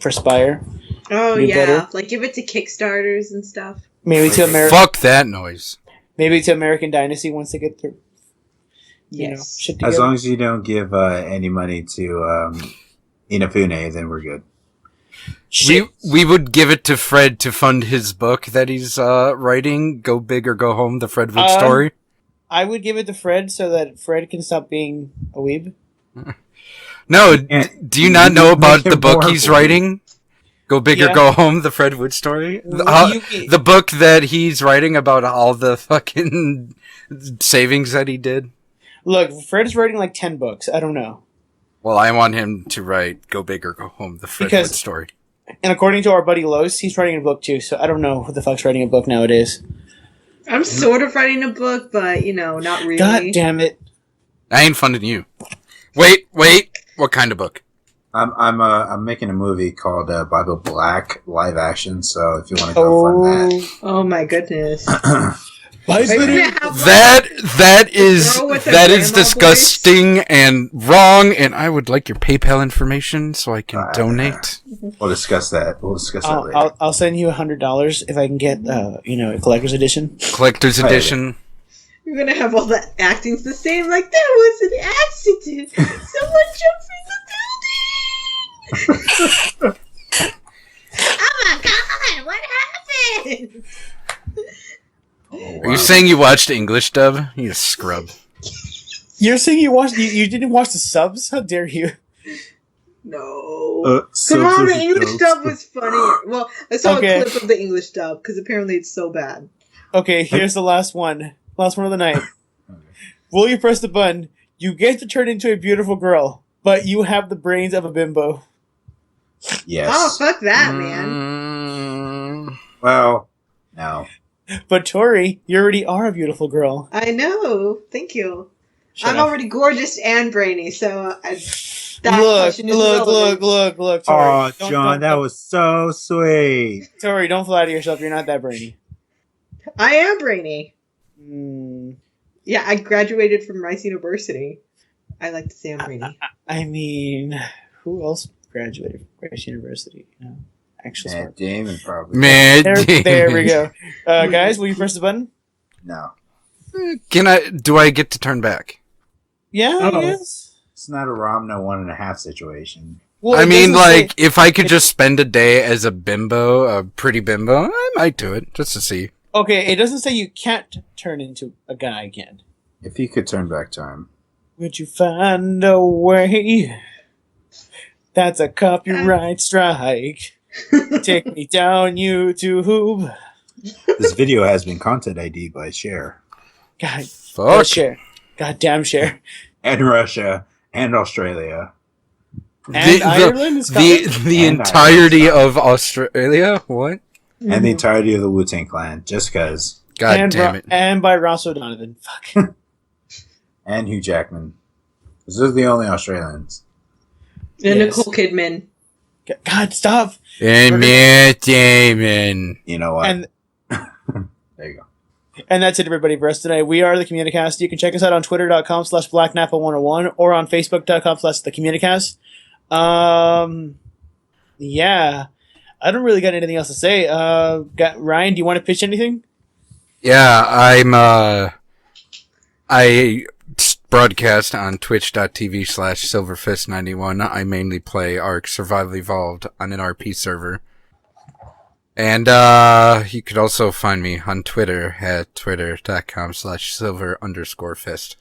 perspire. Oh Be yeah, better. like give it to Kickstarters and stuff. Maybe to Fuck that noise. American Dynasty once they get their Yes. shit together. As long as you don't give any money to Inafune, then we're good. We would give it to Fred to fund his book that he's writing, Go Big or Go Home, the Fred Wood story. I would give it to Fred so that Fred can stop being a weeb. No, And do you not know make about him the book more he's weird. writing? Go Big or Yeah. Go Home, the Fred Wood story? You- The book that he's writing about all the fucking savings that he did? Look, Fred's writing like 10 books. I don't know. Well, I want him to write Go Big or Go Home, the Fred Because- Wood story. And according to our buddy Los, he's writing a book too, so I don't know who the fuck's writing a book nowadays. I'm sort of writing a book, but not really. God damn it. I ain't funding you. Wait, what kind of book? I'm making a movie called Bible Black live action. So if you want to go fund that. Oh my goodness. That is disgusting and wrong, and I would like your PayPal information so I can donate. We'll discuss that. Later. I'll send you $100 if I can get a collector's edition. Collector's edition. You're gonna have all the actings the same. Like that was an accident. Someone jumped from the building. Oh my god! What happened? Oh, wow. Are you saying you watched English dub? You scrub. You're saying you didn't watch the subs? How dare you? No. Come on, the English dub was funnier. Well, I saw a clip of the English dub because apparently it's so bad. Okay, here's the last one. Last one of the night. Will you press the button? You get to turn into a beautiful girl, but you have the brains of a bimbo. Yes. Oh, fuck that, man. Well, no. But Tori, you already are a beautiful girl. I know. Thank you. I'm already gorgeous and brainy, so look, Tori. Oh, John, that was so sweet. Tori, don't flatter yourself. You're not that brainy. I am brainy. Yeah, I graduated from Rice University. I like to say I'm brainy. I mean, who else graduated from Rice University? Actually, Matt Damon probably. There we go. Guys, will you press the button? No. Do I get to turn back? Yeah, yes. It's not a Romna 1.5 situation. Well, I mean, like, if I could just spend a day as a bimbo, a pretty bimbo, I might do it, just to see. Okay, it doesn't say you can't turn into a guy again. If you could turn back time. Would you find a way? That's a copyright strike. Take me down, YouTube. This video has been content ID by Cher. God, fuck. Cher. Goddamn Cher. And Russia. And Australia. And Ireland is coming? The entirety of Australia? What? And the entirety of the Wu-Tang Clan. Just because. God damn it. And by Ross O'Donovan. Fuck. And Hugh Jackman. Those are the only Australians. And Nicole Kidman. God, stop. And Matt Damon. You know what? And there you go. And that's it, everybody, for us today. We are the Communicast. You can check us out on twitter.com/blacknappa101 or on facebook.com/thecommunicast. Yeah. I don't really got anything else to say. Ryan, do you want to pitch anything? Yeah, I broadcast on twitch.tv/silverfist91. I mainly play Ark Survival Evolved on an RP server. And you could also find me on Twitter at twitter.com/silver_fist.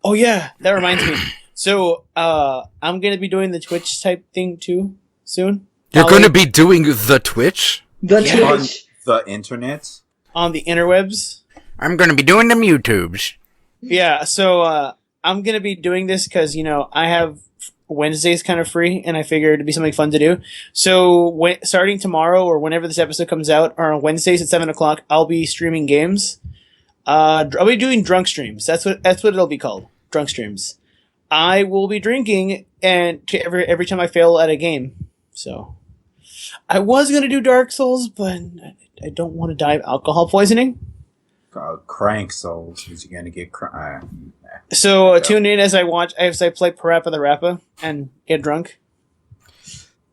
Oh yeah, that reminds me. So I'm gonna be doing the Twitch type thing too soon. You're gonna be doing the Twitch? Twitch. On the internet? On the interwebs. I'm gonna be doing them YouTubes. Yeah, so I'm gonna be doing this because I have Wednesdays kind of free, and I figured it'd be something fun to do. So starting tomorrow or whenever this episode comes out, or on Wednesdays at 7:00, I'll be streaming games. I'll be doing drunk streams. That's what it'll be called. Drunk streams. I will be drinking and every time I fail at a game. So I was gonna do Dark Souls, but I don't want to die of alcohol poisoning. Crank Souls. He's gonna get So tune in as I play Parappa the Rappa and get drunk.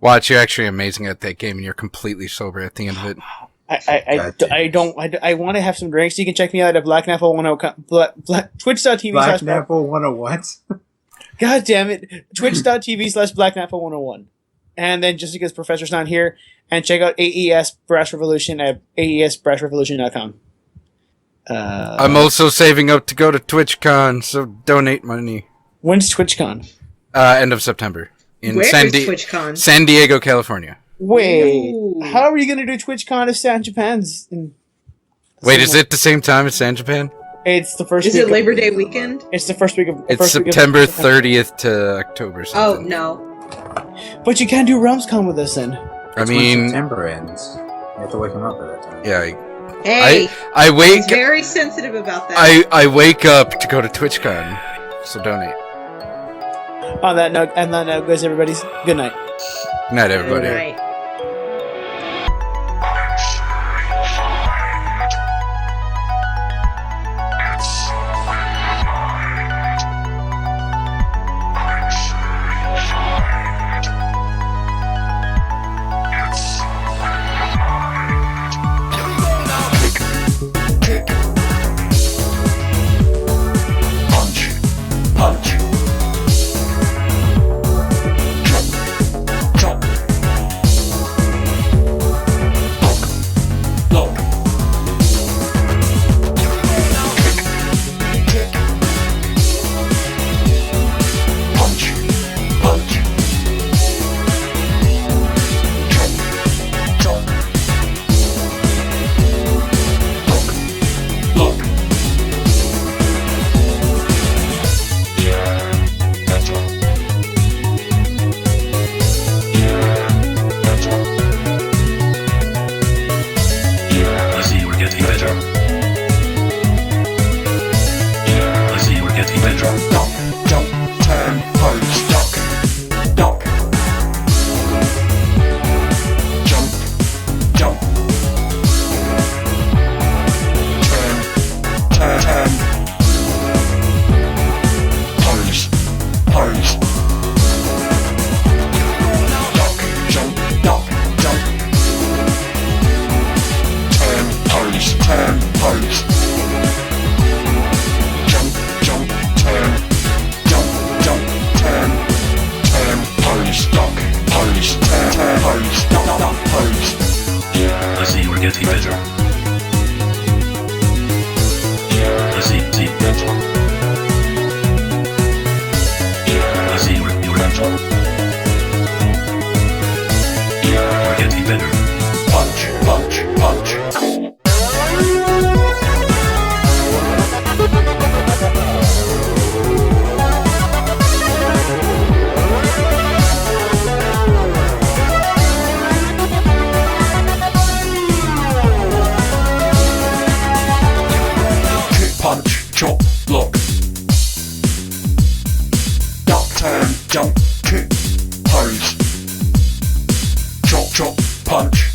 Watch, you're actually amazing at that game, and you're completely sober at the end of it. I want to have some drinks. You can check me out at blacknapple10 twitch.tv. Blacknapple 101. God damn it! Twitch.tv/blacknapple101. And then just because Professor's not here, and check out AES Brash Revolution at aesbrashrevolution.com. I'm also saving up to go to TwitchCon, so donate money. When's TwitchCon? End of September in Where is TwitchCon? San Diego, California. Wait, Ooh. how are you going to do TwitchCon if San Japan's in... Wait, is it the same time as San Japan? It's the first. Is it Labor Day weekend? It's the first week of. It's September 30th to October something. Oh no! But you can't do RumsCon with us then. I mean, when September ends. You have to wake him up at that time. Yeah. Hey, I wake. he's very sensitive about that. I wake up to go to TwitchCon, so donate. On that note, guys, everybody's good night. Good night, everybody. Right. Jump, kick, pose, chop, chop, punch.